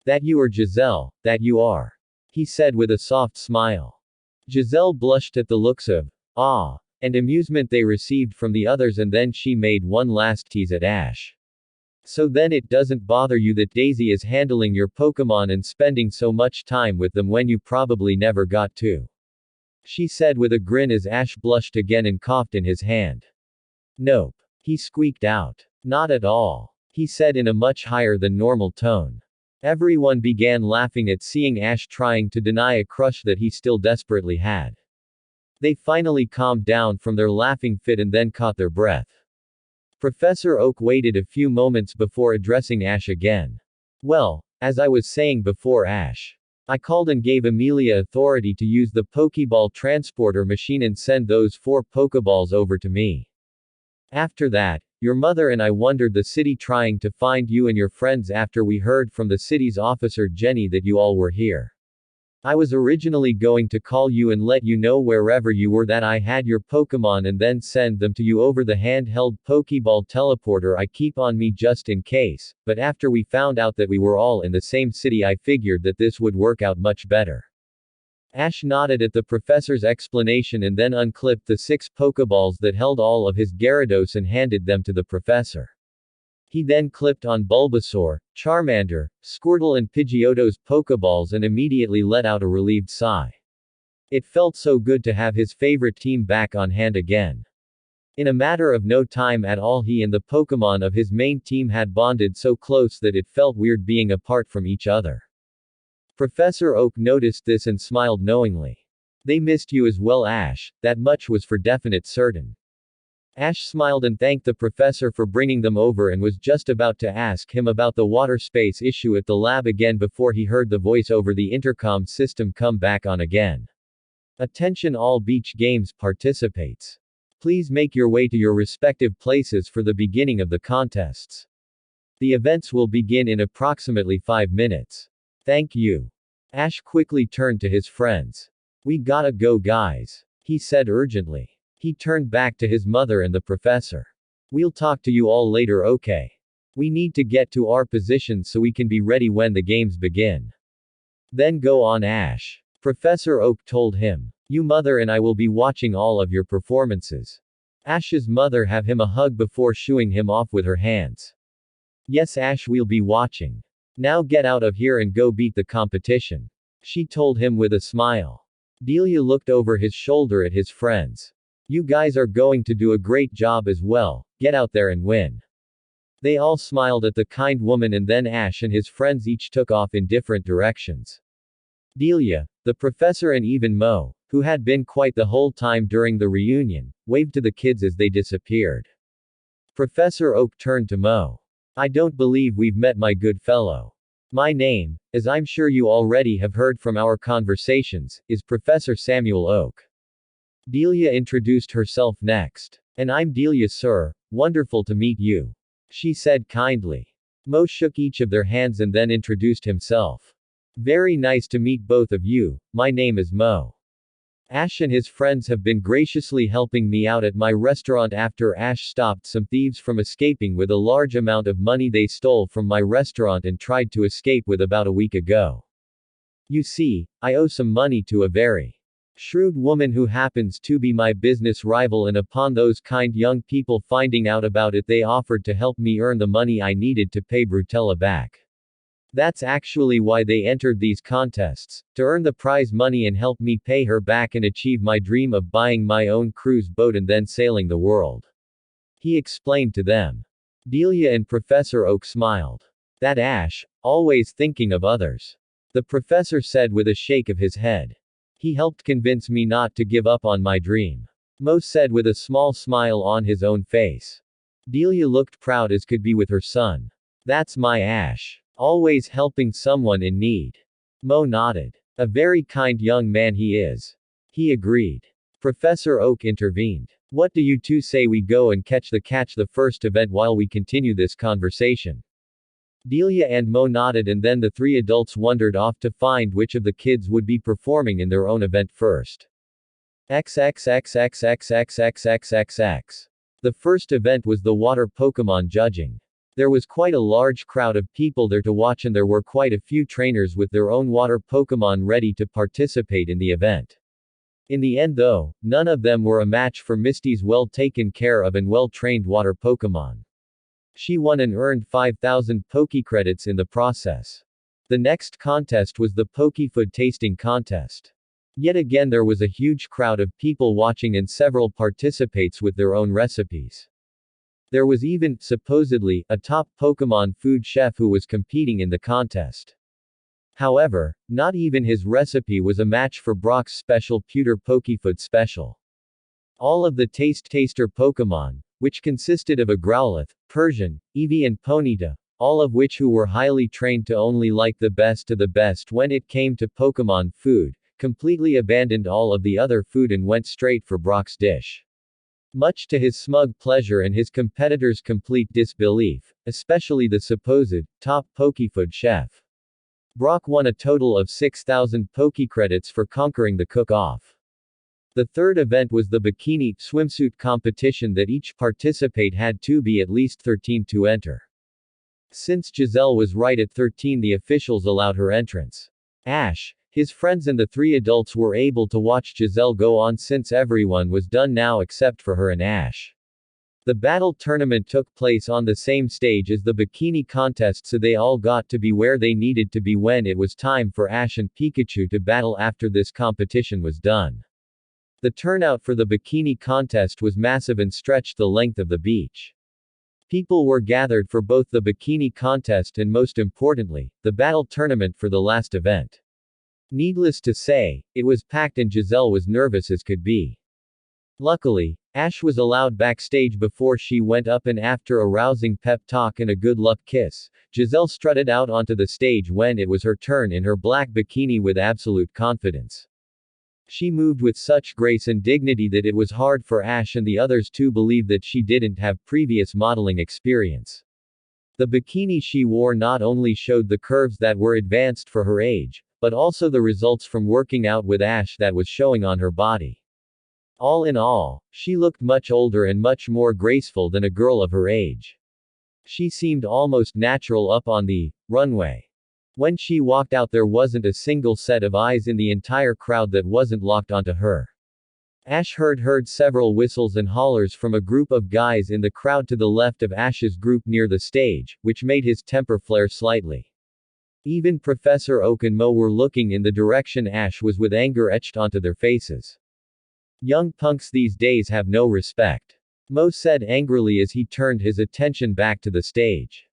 S1: That you are, Jazelle, that you are. He said with a soft smile. Jazelle blushed at the looks of awe and amusement they received from the others, and then she made one last tease at Ash. So then it doesn't bother you that Daisy is handling your Pokémon and spending so much time with them when you probably never got to? She said with a grin as Ash blushed again and coughed in his hand. Nope. He squeaked out. Not at all. He said in a much higher than normal tone. Everyone began laughing at seeing Ash trying to deny a crush that he still desperately had. They finally calmed down from their laughing fit and then caught their breath. Professor Oak waited a few moments before addressing Ash again. Well, as I was saying before, Ash. I called and gave Amelia authority to use the Pokeball transporter machine and send those 4 Pokeballs over to me. After that, your mother and I wandered the city trying to find you and your friends after we heard from the city's officer Jenny that you all were here. I was originally going to call you and let you know wherever you were that I had your Pokémon and then send them to you over the handheld Pokeball teleporter I keep on me just in case, but after we found out that we were all in the same city, I figured that this would work out much better. Ash nodded at the professor's explanation and then unclipped the 6 Pokeballs that held all of his Gyarados and handed them to the professor. He then clipped on Bulbasaur, Charmander, Squirtle and Pidgeotto's Pokeballs and immediately let out a relieved sigh. It felt so good to have his favorite team back on hand again. In a matter of no time at all, he and the Pokemon of his main team had bonded so close that it felt weird being apart from each other. Professor Oak noticed this and smiled knowingly. They missed you as well, Ash, that much was for definite certain. Ash smiled and thanked the professor for bringing them over and was just about to ask him about the water space issue at the lab again before he heard the voice over the intercom system come back on again. Attention all beach games participates. Please make your way to your respective places for the beginning of the contests. The events will begin in approximately 5 minutes. Thank you. Ash quickly turned to his friends. We gotta go, guys, he said urgently. He turned back to his mother and the professor. We'll talk to you all later, okay? We need to get to our positions so we can be ready when the games begin. Then go on, Ash. Professor Oak told him. You mother and I will be watching all of your performances. Ash's mother have him a hug before shooing him off with her hands. Yes, Ash, we'll be watching. Now get out of here and go beat the competition, she told him with a smile. Delia looked over his shoulder at his friends. You guys are going to do a great job as well, get out there and win. They all smiled at the kind woman and then Ash and his friends each took off in different directions. Delia, the professor and even Mo, who had been quiet the whole time during the reunion, waved to the kids as they disappeared. Professor Oak turned to Mo. I don't believe we've met, my good fellow. My name, as I'm sure you already have heard from our conversations, is Professor Samuel Oak. Delia introduced herself next. And I'm Delia, sir, wonderful to meet you, she said kindly. Mo shook each of their hands and then introduced himself. Very nice to meet both of you, my name is Mo. Ash and his friends have been graciously helping me out at my restaurant after Ash stopped some thieves from escaping with a large amount of money they stole from my restaurant and tried to escape with about a week ago. You see, I owe some money to a very shrewd woman who happens to be my business rival, and upon those kind young people finding out about it, they offered to help me earn the money I needed to pay Brutella back. That's actually why they entered these contests, to earn the prize money and help me pay her back and achieve my dream of buying my own cruise boat and then sailing the world. He explained to them. Delia and Professor Oak smiled. That Ash, always thinking of others. The professor said with a shake of his head. He helped convince me not to give up on my dream. Mo said with a small smile on his own face. Delia looked proud as could be with her son. That's my Ash. Always helping someone in need. Mo nodded. A very kind young man he is. He agreed. Professor Oak intervened. What do you two say we go and catch the first event while we continue this conversation? Delia and Mo nodded, and then the three adults wandered off to find which of the kids would be performing in their own event first. XXXXXXXXXX. The first event was the water Pokémon judging. There was quite a large crowd of people there to watch, and there were quite a few trainers with their own water Pokémon ready to participate in the event. In the end though, none of them were a match for Misty's well taken care of and well trained water Pokémon. She won and earned 5,000 Pokécredits in the process. The next contest was the Pokéfood tasting contest. Yet again there was a huge crowd of people watching and several participates with their own recipes. There was even, supposedly, a top Pokémon food chef who was competing in the contest. However, not even his recipe was a match for Brock's special Pewter Pokéfood special. All of the taster Pokémon, which consisted of a Growlithe, Persian, Eevee and Ponyta, all of which who were highly trained to only like the best of the best when it came to Pokémon food, completely abandoned all of the other food and went straight for Brock's dish. Much to his smug pleasure and his competitors' complete disbelief, especially the supposed top Pokéfood chef. Brock won a total of 6,000 Pokécredits for conquering the cook-off. The third event was the bikini swimsuit competition that each participant had to be at least 13 to enter. Since Jazelle was right at 13, the officials allowed her entrance. Ash, his friends and the three adults were able to watch Jazelle go on since everyone was done now except for her and Ash. The battle tournament took place on the same stage as the bikini contest, so they all got to be where they needed to be when it was time for Ash and Pikachu to battle after this competition was done. The turnout for the bikini contest was massive and stretched the length of the beach. People were gathered for both the bikini contest and, most importantly, the battle tournament for the last event. Needless to say, it was packed and Jazelle was nervous as could be. Luckily, Ash was allowed backstage before she went up, and after a rousing pep talk and a good luck kiss, Jazelle strutted out onto the stage when it was her turn in her black bikini with absolute confidence. She moved with such grace and dignity that it was hard for Ash and the others to believe that she didn't have previous modeling experience. The bikini she wore not only showed the curves that were advanced for her age, but also the results from working out with Ash that was showing on her body. All in all, she looked much older and much more graceful than a girl of her age. She seemed almost natural up on the runway. When she walked out, there wasn't a single set of eyes in the entire crowd that wasn't locked onto her. Ash heard several whistles and hollers from a group of guys in the crowd to the left of Ash's group near the stage, which made his temper flare slightly. Even Professor Oak and Mo were looking in the direction Ash was with anger etched onto their faces. Young punks these days have no respect. Mo said angrily as he turned his attention back to the stage.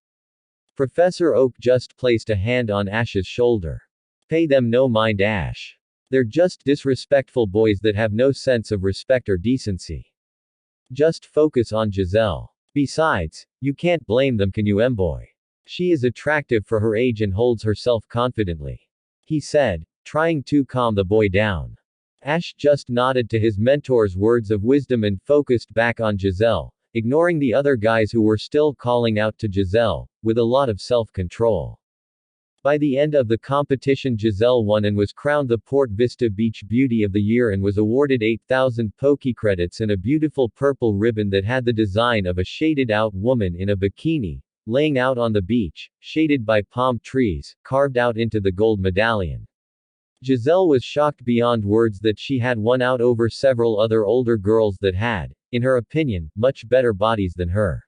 S1: Professor Oak just placed a hand on Ash's shoulder. Pay them no mind, Ash. They're just disrespectful boys that have no sense of respect or decency. Just focus on Jazelle. Besides, you can't blame them, can you, boy? She is attractive for her age and holds herself confidently. He said, trying to calm the boy down. Ash just nodded to his mentor's words of wisdom and focused back on Jazelle, ignoring the other guys who were still calling out to Jazelle, with a lot of self-control. By the end of the competition, Jazelle won and was crowned the Port Vista Beach Beauty of the Year and was awarded 8,000 Poké credits and a beautiful purple ribbon that had the design of a shaded-out woman in a bikini, laying out on the beach, shaded by palm trees, carved out into the gold medallion. Jazelle was shocked beyond words that she had won out over several other older girls that had, in her opinion, much better bodies than her.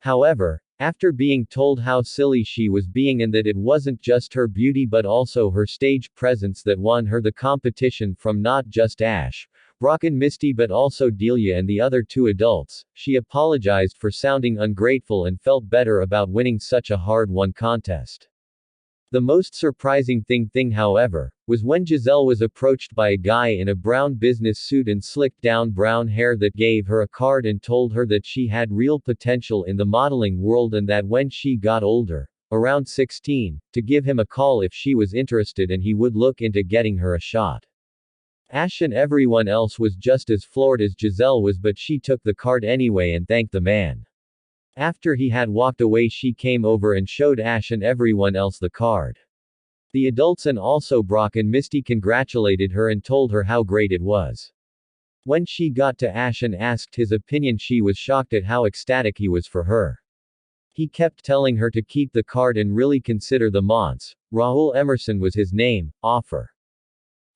S1: However, after being told how silly she was being and that it wasn't just her beauty but also her stage presence that won her the competition from not just Ash, Brock and Misty but also Delia and the other two adults, she apologized for sounding ungrateful and felt better about winning such a hard-won contest. The most surprising thing, however, was when Jazelle was approached by a guy in a brown business suit and slicked down brown hair that gave her a card and told her that she had real potential in the modeling world and that when she got older, around 16, to give him a call if she was interested and he would look into getting her a shot. Ash and everyone else was just as floored as Jazelle was, but she took the card anyway and thanked the man. After he had walked away, she came over and showed Ash and everyone else the card. The adults and also Brock and Misty congratulated her and told her how great it was. When she got to Ash and asked his opinion, she was shocked at how ecstatic he was for her. He kept telling her to keep the card and really consider the Mons, Raul Emerson was his name, offer.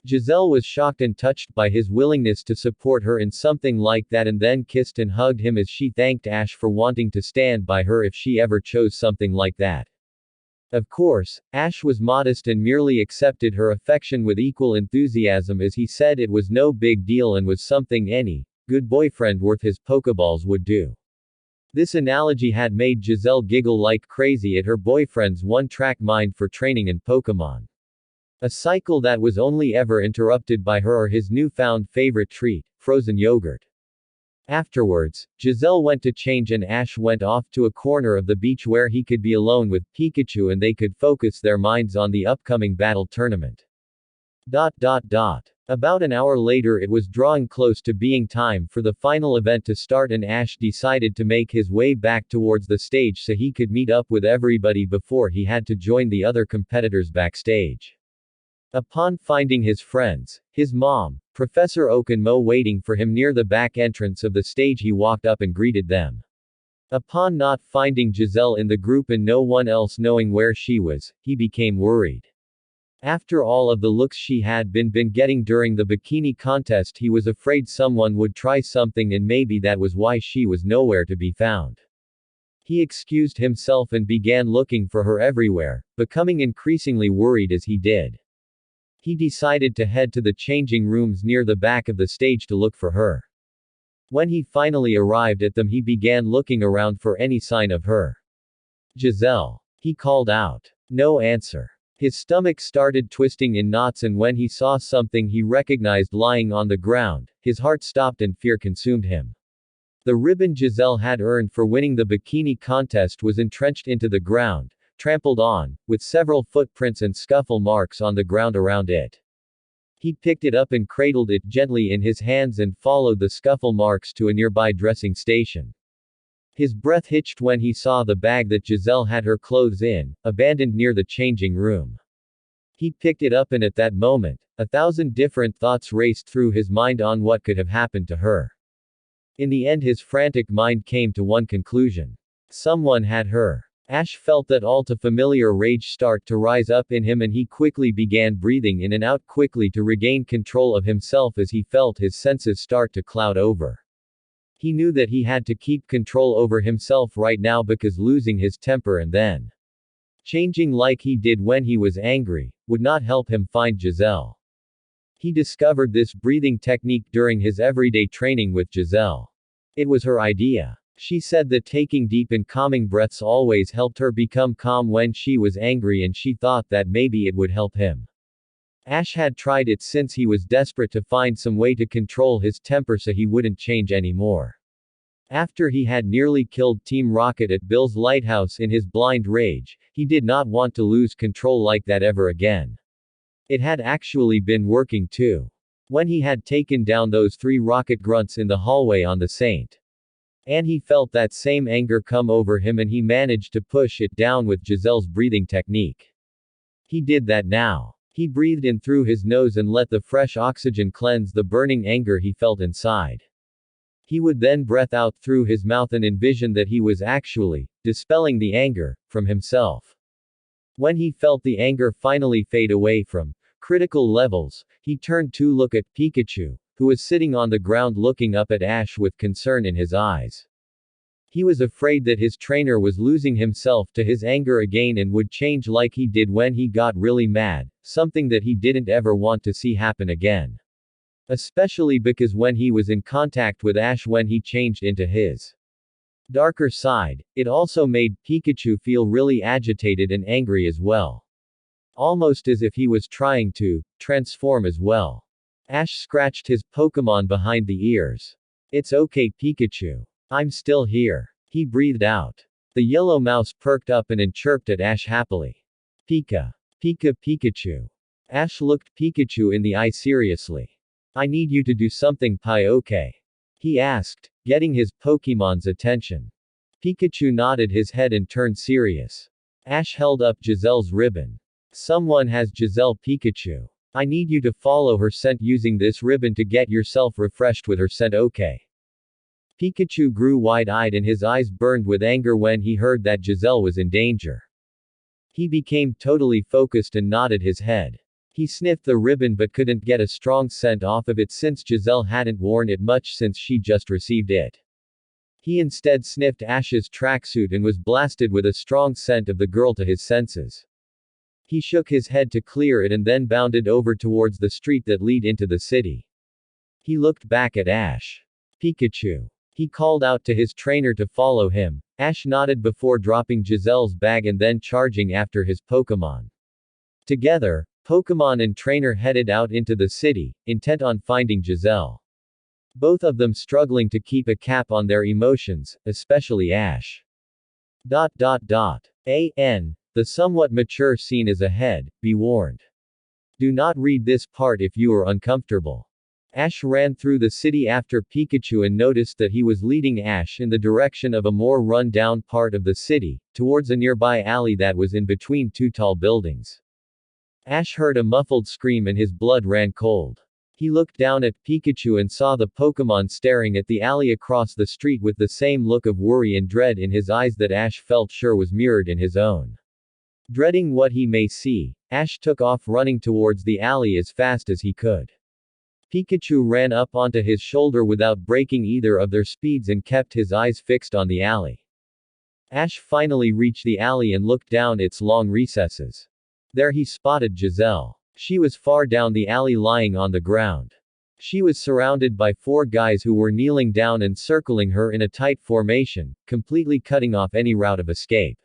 S1: Jazelle was shocked and touched by his willingness to support her in something like that and then kissed and hugged him as she thanked Ash for wanting to stand by her if she ever chose something like that. Of course, Ash was modest and merely accepted her affection with equal enthusiasm as he said it was no big deal and was something any good boyfriend worth his Pokeballs would do. This analogy had made Jazelle giggle like crazy at her boyfriend's one-track mind for training in Pokémon. A cycle that was only ever interrupted by her or his newfound favorite treat, frozen yogurt. Afterwards, Jazelle went to change and Ash went off to a corner of the beach where he could be alone with Pikachu and they could focus their minds on the upcoming battle tournament. About an hour later, it was drawing close to being time for the final event to start and Ash decided to make his way back towards the stage so he could meet up with everybody before he had to join the other competitors backstage. Upon finding his friends, his mom, Professor Oak and Mo waiting for him near the back entrance of the stage, he walked up and greeted them. Upon not finding Jazelle in the group and no one else knowing where she was, he became worried. After all of the looks she had been getting during the bikini contest, he was afraid someone would try something and maybe that was why she was nowhere to be found. He excused himself and began looking for her everywhere, becoming increasingly worried as he did. He decided to head to the changing rooms near the back of the stage to look for her. When he finally arrived at them, he began looking around for any sign of her. Jazelle. He called out. No answer. His stomach started twisting in knots and when he saw something he recognized lying on the ground, his heart stopped and fear consumed him. The ribbon Jazelle had earned for winning the bikini contest was entrenched into the ground, trampled on, with several footprints and scuffle marks on the ground around it. He picked it up and cradled it gently in his hands and followed the scuffle marks to a nearby dressing station. His breath hitched when he saw the bag that Jazelle had her clothes in, abandoned near the changing room. He picked it up and at that moment, 1,000 different thoughts raced through his mind on what could have happened to her. In the end, his frantic mind came to one conclusion. Someone had her. Ash felt that all too familiar rage start to rise up in him and he quickly began breathing in and out quickly to regain control of himself as he felt his senses start to cloud over. He knew that he had to keep control over himself right now because losing his temper and then changing like he did when he was angry would not help him find Jazelle. He discovered this breathing technique during his everyday training with Jazelle. It was her idea. She said that taking deep and calming breaths always helped her become calm when she was angry, and she thought that maybe it would help him. Ash had tried it since he was desperate to find some way to control his temper so he wouldn't change anymore. After he had nearly killed Team Rocket at Bill's lighthouse in his blind rage, he did not want to lose control like that ever again. It had actually been working too. When he had taken down those 3 rocket grunts in the hallway on the Saint. And he felt that same anger come over him, and he managed to push it down with Jazelle's breathing technique. He did that now. He breathed in through his nose and let the fresh oxygen cleanse the burning anger he felt inside. He would then breath out through his mouth and envision that he was actually dispelling the anger from himself. When he felt the anger finally fade away from critical levels, he turned to look at Pikachu, who was sitting on the ground looking up at Ash with concern in his eyes. He was afraid that his trainer was losing himself to his anger again and would change like he did when he got really mad, something that he didn't ever want to see happen again. Especially because when he was in contact with Ash, when he changed into his darker side, it also made Pikachu feel really agitated and angry as well. Almost as if he was trying to transform as well. Ash scratched his Pokémon behind the ears. "It's okay, Pikachu. I'm still here." He breathed out. The yellow mouse perked up and chirped at Ash happily. "Pika. Pika Pikachu." Ash looked Pikachu in the eye seriously. "I need you to do something, Pi, okay?" he asked, getting his Pokémon's attention. Pikachu nodded his head and turned serious. Ash held up Jazelle's ribbon. "Someone has Jazelle, Pikachu. I need you to follow her scent using this ribbon to get yourself refreshed with her scent, okay?" Pikachu grew wide-eyed and his eyes burned with anger when he heard that Jazelle was in danger. He became totally focused and nodded his head. He sniffed the ribbon but couldn't get a strong scent off of it since Jazelle hadn't worn it much since she just received it. He instead sniffed Ash's tracksuit and was blasted with a strong scent of the girl to his senses. He shook his head to clear it and then bounded over towards the street that lead into the city. He looked back at Ash. "Pikachu." He called out to his trainer to follow him. Ash nodded before dropping Jazelle's bag and then charging after his Pokémon. Together, Pokémon and trainer headed out into the city, intent on finding Jazelle. Both of them struggling to keep a cap on their emotions, especially Ash. The somewhat mature scene is ahead, be warned. Do not read this part if you are uncomfortable. Ash ran through the city after Pikachu and noticed that he was leading Ash in the direction of a more run-down part of the city, towards a nearby alley that was in between 2 tall buildings. Ash heard a muffled scream and his blood ran cold. He looked down at Pikachu and saw the Pokémon staring at the alley across the street with the same look of worry and dread in his eyes that Ash felt sure was mirrored in his own. Dreading what he may see, Ash took off running towards the alley as fast as he could. Pikachu ran up onto his shoulder without breaking either of their speeds and kept his eyes fixed on the alley. Ash finally reached the alley and looked down its long recesses. There he spotted Jazelle. She was far down the alley lying on the ground. She was surrounded by 4 guys who were kneeling down and circling her in a tight formation, completely cutting off any route of escape.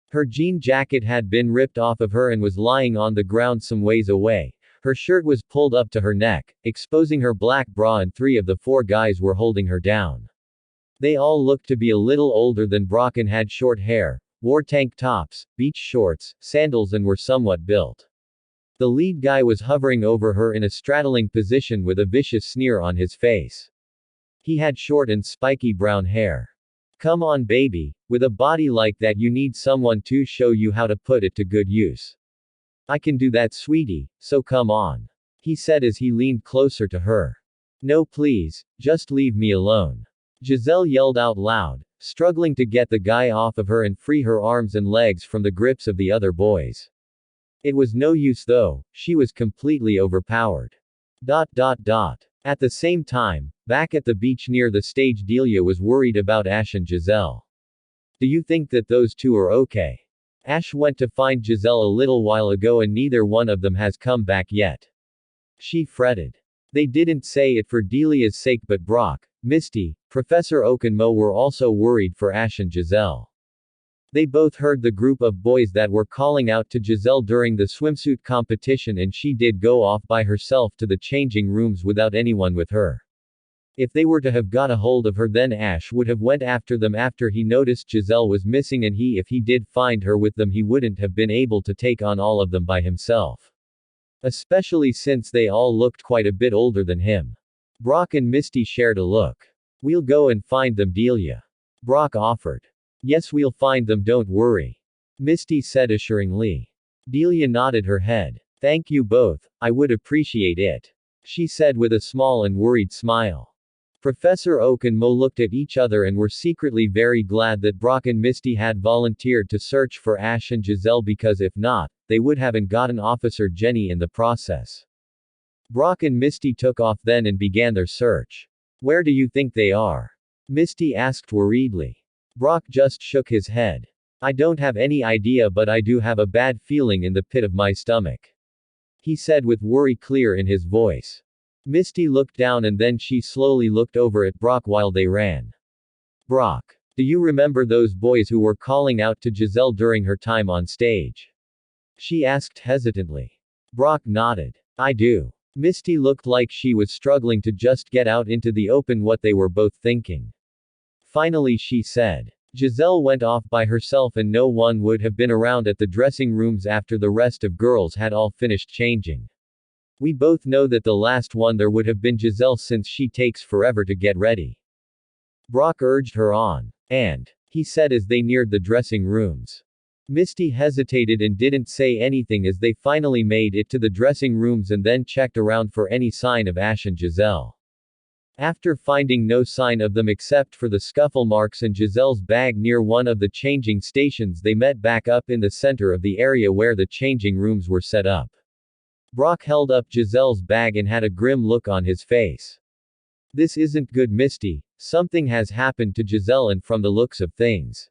S1: Her jean jacket had been ripped off of her and was lying on the ground some ways away. Her shirt was pulled up to her neck, exposing her black bra, and 3 of the 4 guys were holding her down. They all looked to be a little older than Brock and had short hair, wore tank tops, beach shorts, sandals, and were somewhat built. The lead guy was hovering over her in a straddling position with a vicious sneer on his face. He had short and spiky brown hair. "Come on, baby, with a body like that you need someone to show you how to put it to good use. I can do that, sweetie, so come on," he said as he leaned closer to her. "No, please, just leave me alone," Jazelle yelled out loud, struggling to get the guy off of her and free her arms and legs from the grips of the other boys. It was no use though, she was completely overpowered. At the same time, back at the beach near the stage, Delia was worried about Ash and Jazelle. "Do you think that those 2 are okay? Ash went to find Jazelle a little while ago and neither one of them has come back yet." She fretted. They didn't say it for Delia's sake, but Brock, Misty, Professor Oak and Mo were also worried for Ash and Jazelle. They both heard the group of boys that were calling out to Jazelle during the swimsuit competition, and she did go off by herself to the changing rooms without anyone with her. If they were to have got a hold of her, then Ash would have went after them after he noticed Jazelle was missing, and if he did find her with them, he wouldn't have been able to take on all of them by himself. Especially since they all looked quite a bit older than him. Brock and Misty shared a look. "We'll go and find them, Delia," Brock offered. "Yes, we'll find them, don't worry," Misty said assuringly. Delia nodded her head. "Thank you both, I would appreciate it," she said with a small and worried smile. Professor Oak and Mo looked at each other and were secretly very glad that Brock and Misty had volunteered to search for Ash and Jazelle, because if not, they would haven't gotten Officer Jenny in the process. Brock and Misty took off then and began their search. "Where do you think they are?" Misty asked worriedly. Brock just shook his head. "I don't have any idea, but I do have a bad feeling in the pit of my stomach," he said with worry clear in his voice. Misty looked down and then she slowly looked over at Brock while they ran. "Brock, do you remember those boys who were calling out to Jazelle during her time on stage?" she asked hesitantly. Brock nodded. "I do." Misty looked like she was struggling to just get out into the open what they were both thinking. Finally she said. Jazelle went off by herself and no one would have been around at the dressing rooms after the rest of girls had all finished changing. "We both know that the last one there would have been Jazelle, since she takes forever to get ready," Brock urged her on. "And," he said as they neared the dressing rooms. Misty hesitated and didn't say anything as they finally made it to the dressing rooms and then checked around for any sign of Ash and Jazelle. After finding no sign of them except for the scuffle marks and Jazelle's bag near one of the changing stations, they met back up in the center of the area where the changing rooms were set up. Brock held up Jazelle's bag and had a grim look on his face. "This isn't good, Misty. Something has happened to Jazelle, and from the looks of things."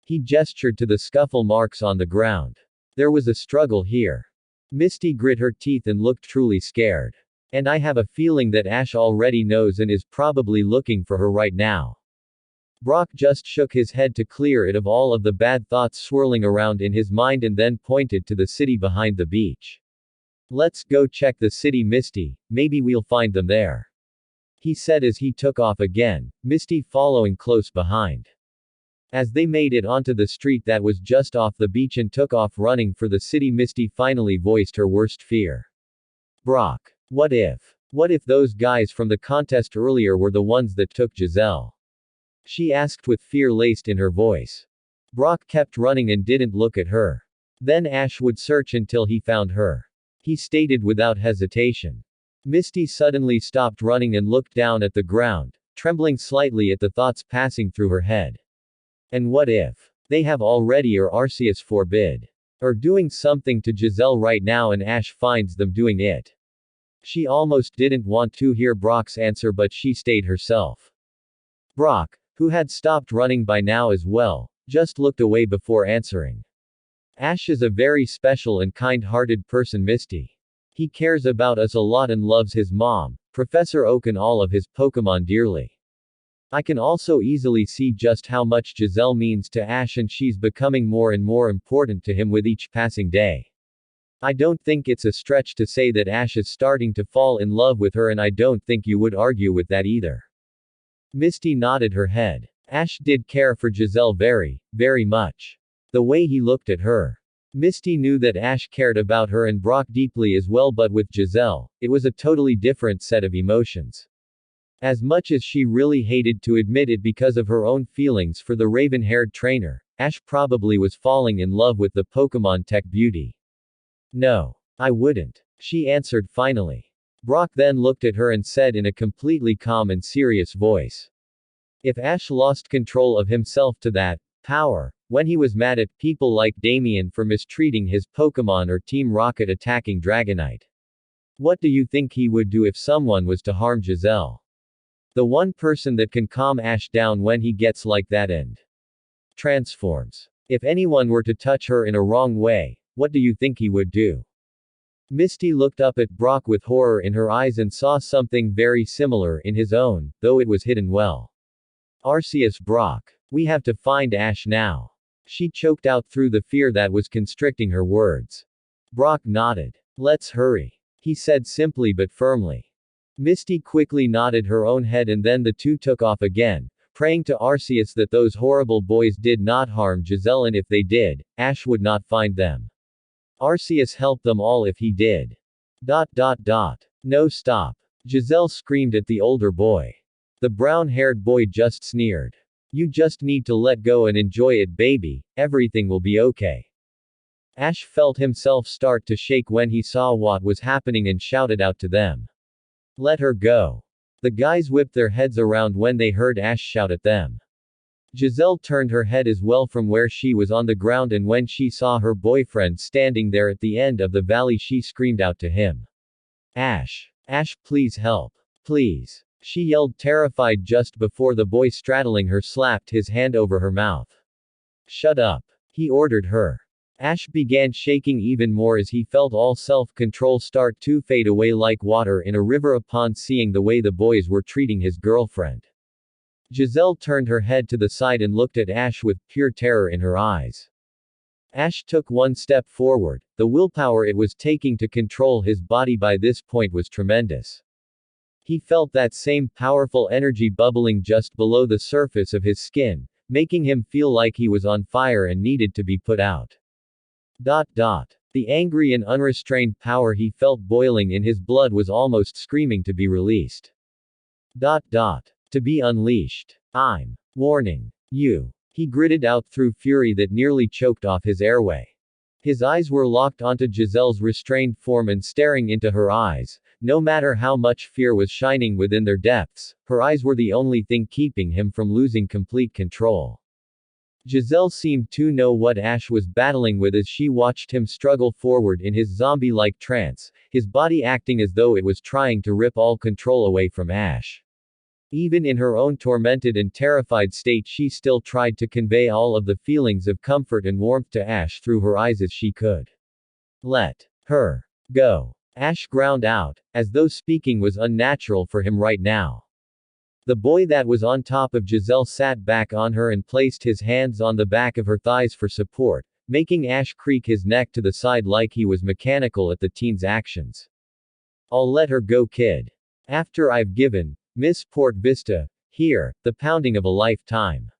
S1: He gestured to the scuffle marks on the ground. "There was a struggle here." Misty grit her teeth and looked truly scared. "And I have a feeling that Ash already knows and is probably looking for her right now." Brock just shook his head to clear it of all of the bad thoughts swirling around in his mind and then pointed to the city behind the beach. "Let's go check the city, Misty, maybe we'll find them there," he said as he took off again, Misty following close behind. As they made it onto the street that was just off the beach and took off running for the city, Misty finally voiced her worst fear. "Brock, what if those guys from the contest earlier were the ones that took Jazelle?" she asked with fear laced in her voice. Brock kept running and didn't look at her. "Then Ash would search until he found her," he stated without hesitation. Misty suddenly stopped running and looked down at the ground, trembling slightly at the thoughts passing through her head. And what if they have already, or Arceus forbid, or doing something to Jazelle right now and Ash finds them doing it? She almost didn't want to hear Brock's answer, but she stayed herself. Brock, who had stopped running by now as well, just looked away before answering. "Ash is a very special and kind-hearted person, Misty. He cares about us a lot and loves his mom, Professor Oak, and all of his Pokémon dearly. I can also easily see just how much Jazelle means to Ash, and she's becoming more and more important to him with each passing day. I don't think it's a stretch to say that Ash is starting to fall in love with her, and I don't think you would argue with that either." Misty nodded her head. Ash did care for Jazelle very, very much. The way he looked at her. Misty knew that Ash cared about her and Brock deeply as well, but with Jazelle, it was a totally different set of emotions. As much as she really hated to admit it because of her own feelings for the raven-haired trainer, Ash probably was falling in love with the Pokémon tech beauty. "No, I wouldn't," she answered finally. Brock then looked at her and said in a completely calm and serious voice. "If Ash lost control of himself to that power, when he was mad at people like Damien for mistreating his Pokémon or Team Rocket attacking Dragonite, what do you think he would do if someone was to harm Jazelle? The one person that can calm Ash down when he gets like that and transforms. If anyone were to touch her in a wrong way, what do you think he would do?" Misty looked up at Brock with horror in her eyes and saw something very similar in his own, though it was hidden well. Arceus Brock. We have to find Ash now. She choked out through the fear that was constricting her words. Brock nodded. Let's hurry. He said simply but firmly. Misty quickly nodded her own head and then the two took off again, praying to Arceus that those horrible boys did not harm Jazelle, and if they did, Ash would not find them. Arceus helped them all if he did. ... No, stop. Jazelle screamed at the older boy. The brown-haired boy just sneered. You just need to let go and enjoy it, baby, everything will be okay. Ash felt himself start to shake when he saw what was happening and shouted out to them. Let her go. The guys whipped their heads around when they heard Ash shout at them. Jazelle turned her head as well from where she was on the ground, and when she saw her boyfriend standing there at the end of the valley she screamed out to him. Ash. Ash, please help. Please. She yelled, terrified, just before the boy straddling her slapped his hand over her mouth. Shut up. He ordered her. Ash began shaking even more as he felt all self-control start to fade away like water in a river upon seeing the way the boys were treating his girlfriend. Jazelle turned her head to the side and looked at Ash with pure terror in her eyes. Ash took one step forward. The willpower it was taking to control his body by this point was tremendous. He felt that same powerful energy bubbling just below the surface of his skin, making him feel like he was on fire and needed to be put out. The angry and unrestrained power he felt boiling in his blood was almost screaming to be released. To be unleashed. I'm warning you. He gritted out through fury that nearly choked off his airway. His eyes were locked onto Jazelle's restrained form and staring into her eyes. No matter how much fear was shining within their depths, her eyes were the only thing keeping him from losing complete control. Jazelle seemed to know what Ash was battling with as she watched him struggle forward in his zombie-like trance, his body acting as though it was trying to rip all control away from Ash. Even in her own tormented and terrified state, she still tried to convey all of the feelings of comfort and warmth to Ash through her eyes as she could. Let her go. Ash ground out, as though speaking was unnatural for him right now. The boy that was on top of Jazelle sat back on her and placed his hands on the back of her thighs for support, making Ash creak his neck to the side like he was mechanical at the teen's actions. I'll let her go, kid. After I've given Miss Port Vista here the pounding of a lifetime.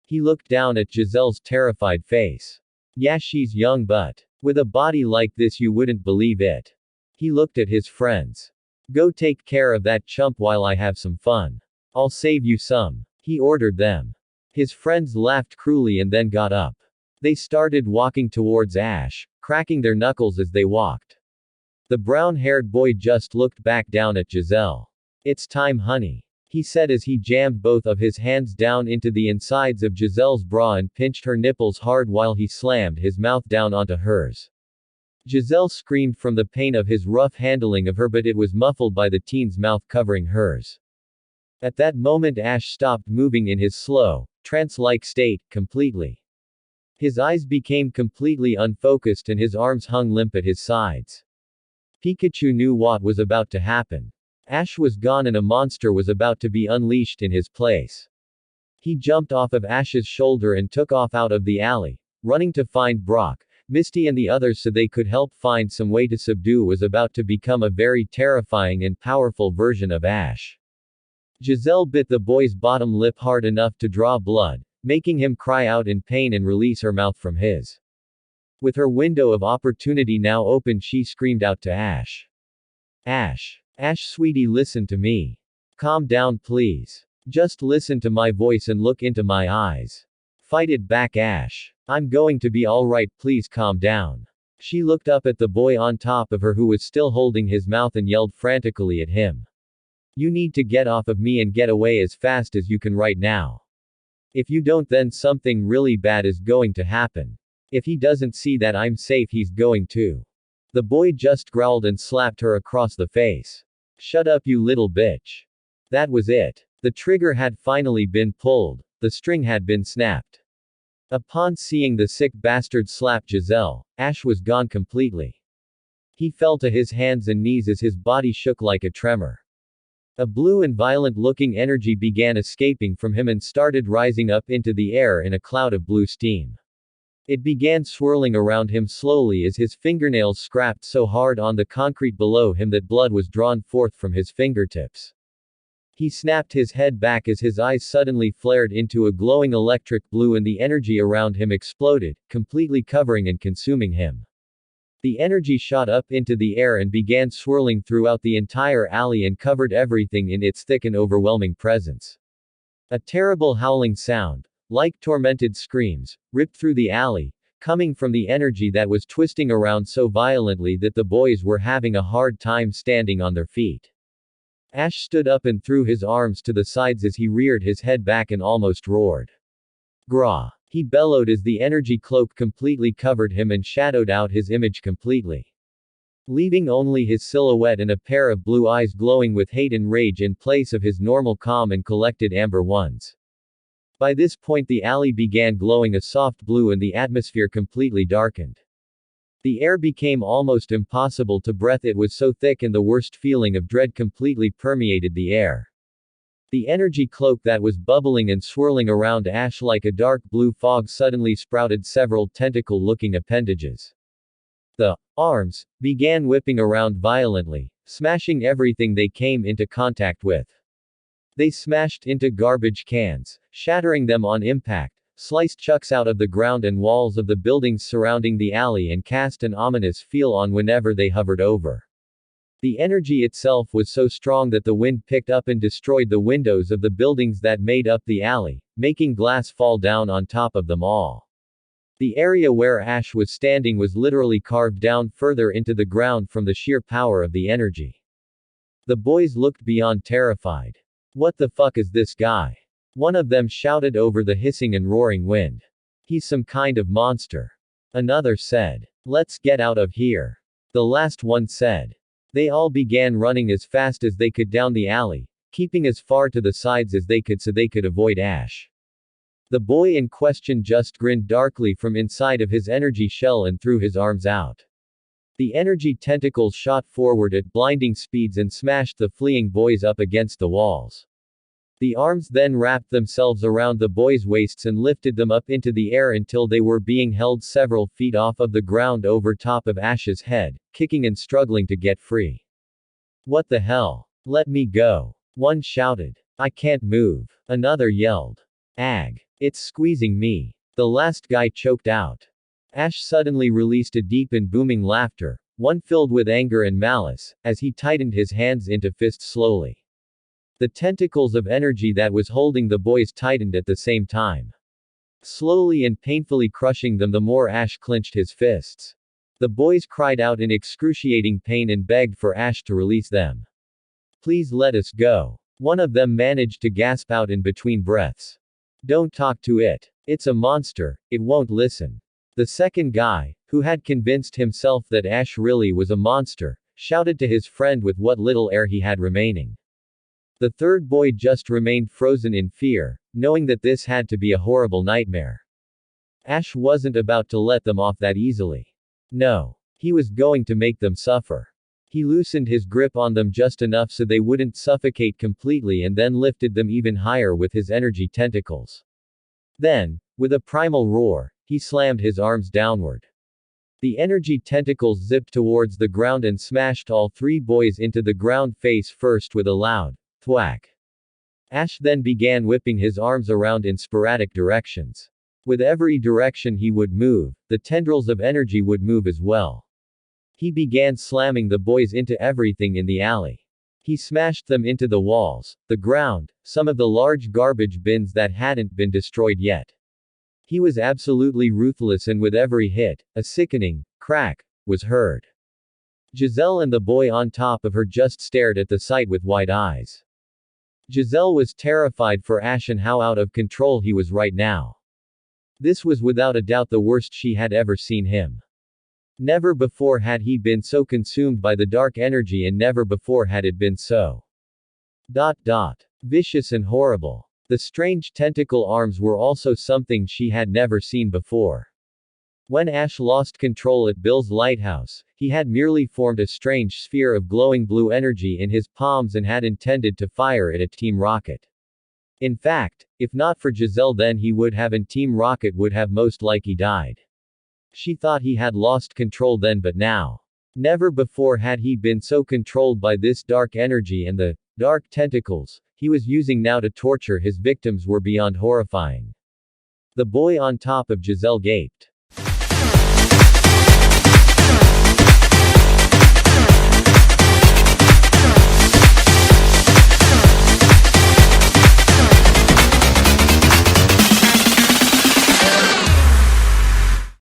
S1: He looked down at Jazelle's terrified face. Yeah, she's young, but with a body like this you wouldn't believe it. He looked at his friends. Go take care of that chump while I have some fun. I'll save you some. He ordered them. His friends laughed cruelly and then got up. They started walking towards Ash, cracking their knuckles as they walked. The brown-haired boy just looked back down at Jazelle. It's time, honey. He said as he jammed both of his hands down into the insides of Jazelle's bra and pinched her nipples hard while he slammed his mouth down onto hers. Jazelle screamed from the pain of his rough handling of her, but it was muffled by the teen's mouth covering hers. At that moment Ash stopped moving in his slow, trance-like state, completely. His eyes became completely unfocused and his arms hung limp at his sides. Pikachu knew what was about to happen. Ash was gone and a monster was about to be unleashed in his place. He jumped off of Ash's shoulder and took off out of the alley, running to find Brock, Misty and the others so they could help find some way to subdue what was about to become a very terrifying and powerful version of Ash. Jazelle bit the boy's bottom lip hard enough to draw blood, making him cry out in pain and release her mouth from his. With her window of opportunity now open, she screamed out to Ash. Ash. Ash, sweetie, listen to me. Calm down, please. Just listen to my voice and look into my eyes. Fight it back, Ash. I'm going to be alright, please calm down. She looked up at the boy on top of her who was still holding his mouth and yelled frantically at him. You need to get off of me and get away as fast as you can right now. If you don't, then something really bad is going to happen. If he doesn't see that I'm safe, he's going to. The boy just growled and slapped her across the face. Shut up, you little bitch. That was it. The trigger had finally been pulled. The string had been snapped. Upon seeing the sick bastard slap Jazelle, Ash was gone completely. He fell to his hands and knees as his body shook like a tremor. A blue and violent-looking energy began escaping from him and started rising up into the air in a cloud of blue steam. It began swirling around him slowly as his fingernails scraped so hard on the concrete below him that blood was drawn forth from his fingertips. He snapped his head back as his eyes suddenly flared into a glowing electric blue and the energy around him exploded, completely covering and consuming him. The energy shot up into the air and began swirling throughout the entire alley and covered everything in its thick and overwhelming presence. A terrible howling sound, like tormented screams, ripped through the alley, coming from the energy that was twisting around so violently that the boys were having a hard time standing on their feet. Ash stood up and threw his arms to the sides as he reared his head back and almost roared. Grah! He bellowed as the energy cloak completely covered him and shadowed out his image completely, leaving only his silhouette and a pair of blue eyes glowing with hate and rage in place of his normal calm and collected amber ones. By this point the alley began glowing a soft blue and the atmosphere completely darkened. The air became almost impossible to breathe, it was so thick and the worst feeling of dread completely permeated the air. The energy cloak that was bubbling and swirling around Ash like a dark blue fog suddenly sprouted several tentacle-looking appendages. The arms began whipping around violently, smashing everything they came into contact with. They smashed into garbage cans, shattering them on impact, sliced chunks out of the ground and walls of the buildings surrounding the alley and cast an ominous feel on whenever they hovered over. The energy itself was so strong that the wind picked up and destroyed the windows of the buildings that made up the alley, making glass fall down on top of them all. The area where Ash was standing was literally carved down further into the ground from the sheer power of the energy. The boys looked beyond terrified. What the fuck is this guy? One of them shouted over the hissing and roaring wind. He's some kind of monster. Another said. Let's get out of here. The last one said. They all began running as fast as they could down the alley, keeping as far to the sides as they could so they could avoid Ash. The boy in question just grinned darkly from inside of his energy shell and threw his arms out. The energy tentacles shot forward at blinding speeds and smashed the fleeing boys up against the walls. The arms then wrapped themselves around the boys' waists and lifted them up into the air until they were being held several feet off of the ground over top of Ash's head, kicking and struggling to get free. What the hell? Let me go. One shouted. I can't move. Another yelled. Ag. It's squeezing me. The last guy choked out. Ash suddenly released a deep and booming laughter, one filled with anger and malice, as he tightened his hands into fists slowly. The tentacles of energy that was holding the boys tightened at the same time. Slowly and painfully crushing them the more Ash clenched his fists. The boys cried out in excruciating pain and begged for Ash to release them. Please let us go. One of them managed to gasp out in between breaths. Don't talk to it. It's a monster, it won't listen. The second guy, who had convinced himself that Ash really was a monster, shouted to his friend with what little air he had remaining. The third boy just remained frozen in fear, knowing that this had to be a horrible nightmare. Ash wasn't about to let them off that easily. No. He was going to make them suffer. He loosened his grip on them just enough so they wouldn't suffocate completely and then lifted them even higher with his energy tentacles. Then, with a primal roar, he slammed his arms downward. The energy tentacles zipped towards the ground and smashed all three boys into the ground face first with a loud thwack. Ash then began whipping his arms around in sporadic directions. With every direction he would move, the tendrils of energy would move as well. He began slamming the boys into everything in the alley. He smashed them into the walls, the ground, some of the large garbage bins that hadn't been destroyed yet. He was absolutely ruthless, and with every hit, a sickening crack was heard. Jazelle and the boy on top of her just stared at the sight with wide eyes. Jazelle was terrified for Ash and how out of control he was right now. This was without a doubt the worst she had ever seen him. Never before had he been so consumed by the dark energy, and never before had it been so vicious and horrible. The strange tentacle arms were also something she had never seen before. When Ash lost control at Bill's lighthouse, he had merely formed a strange sphere of glowing blue energy in his palms and had intended to fire it at Team Rocket. In fact, if not for Jazelle, then he would have, and Team Rocket would have most likely died. She thought he had lost control then, but now. Never before had he been so controlled by this dark energy, and the dark tentacles he was using now to torture his victims were beyond horrifying. The boy on top of Jazelle gaped.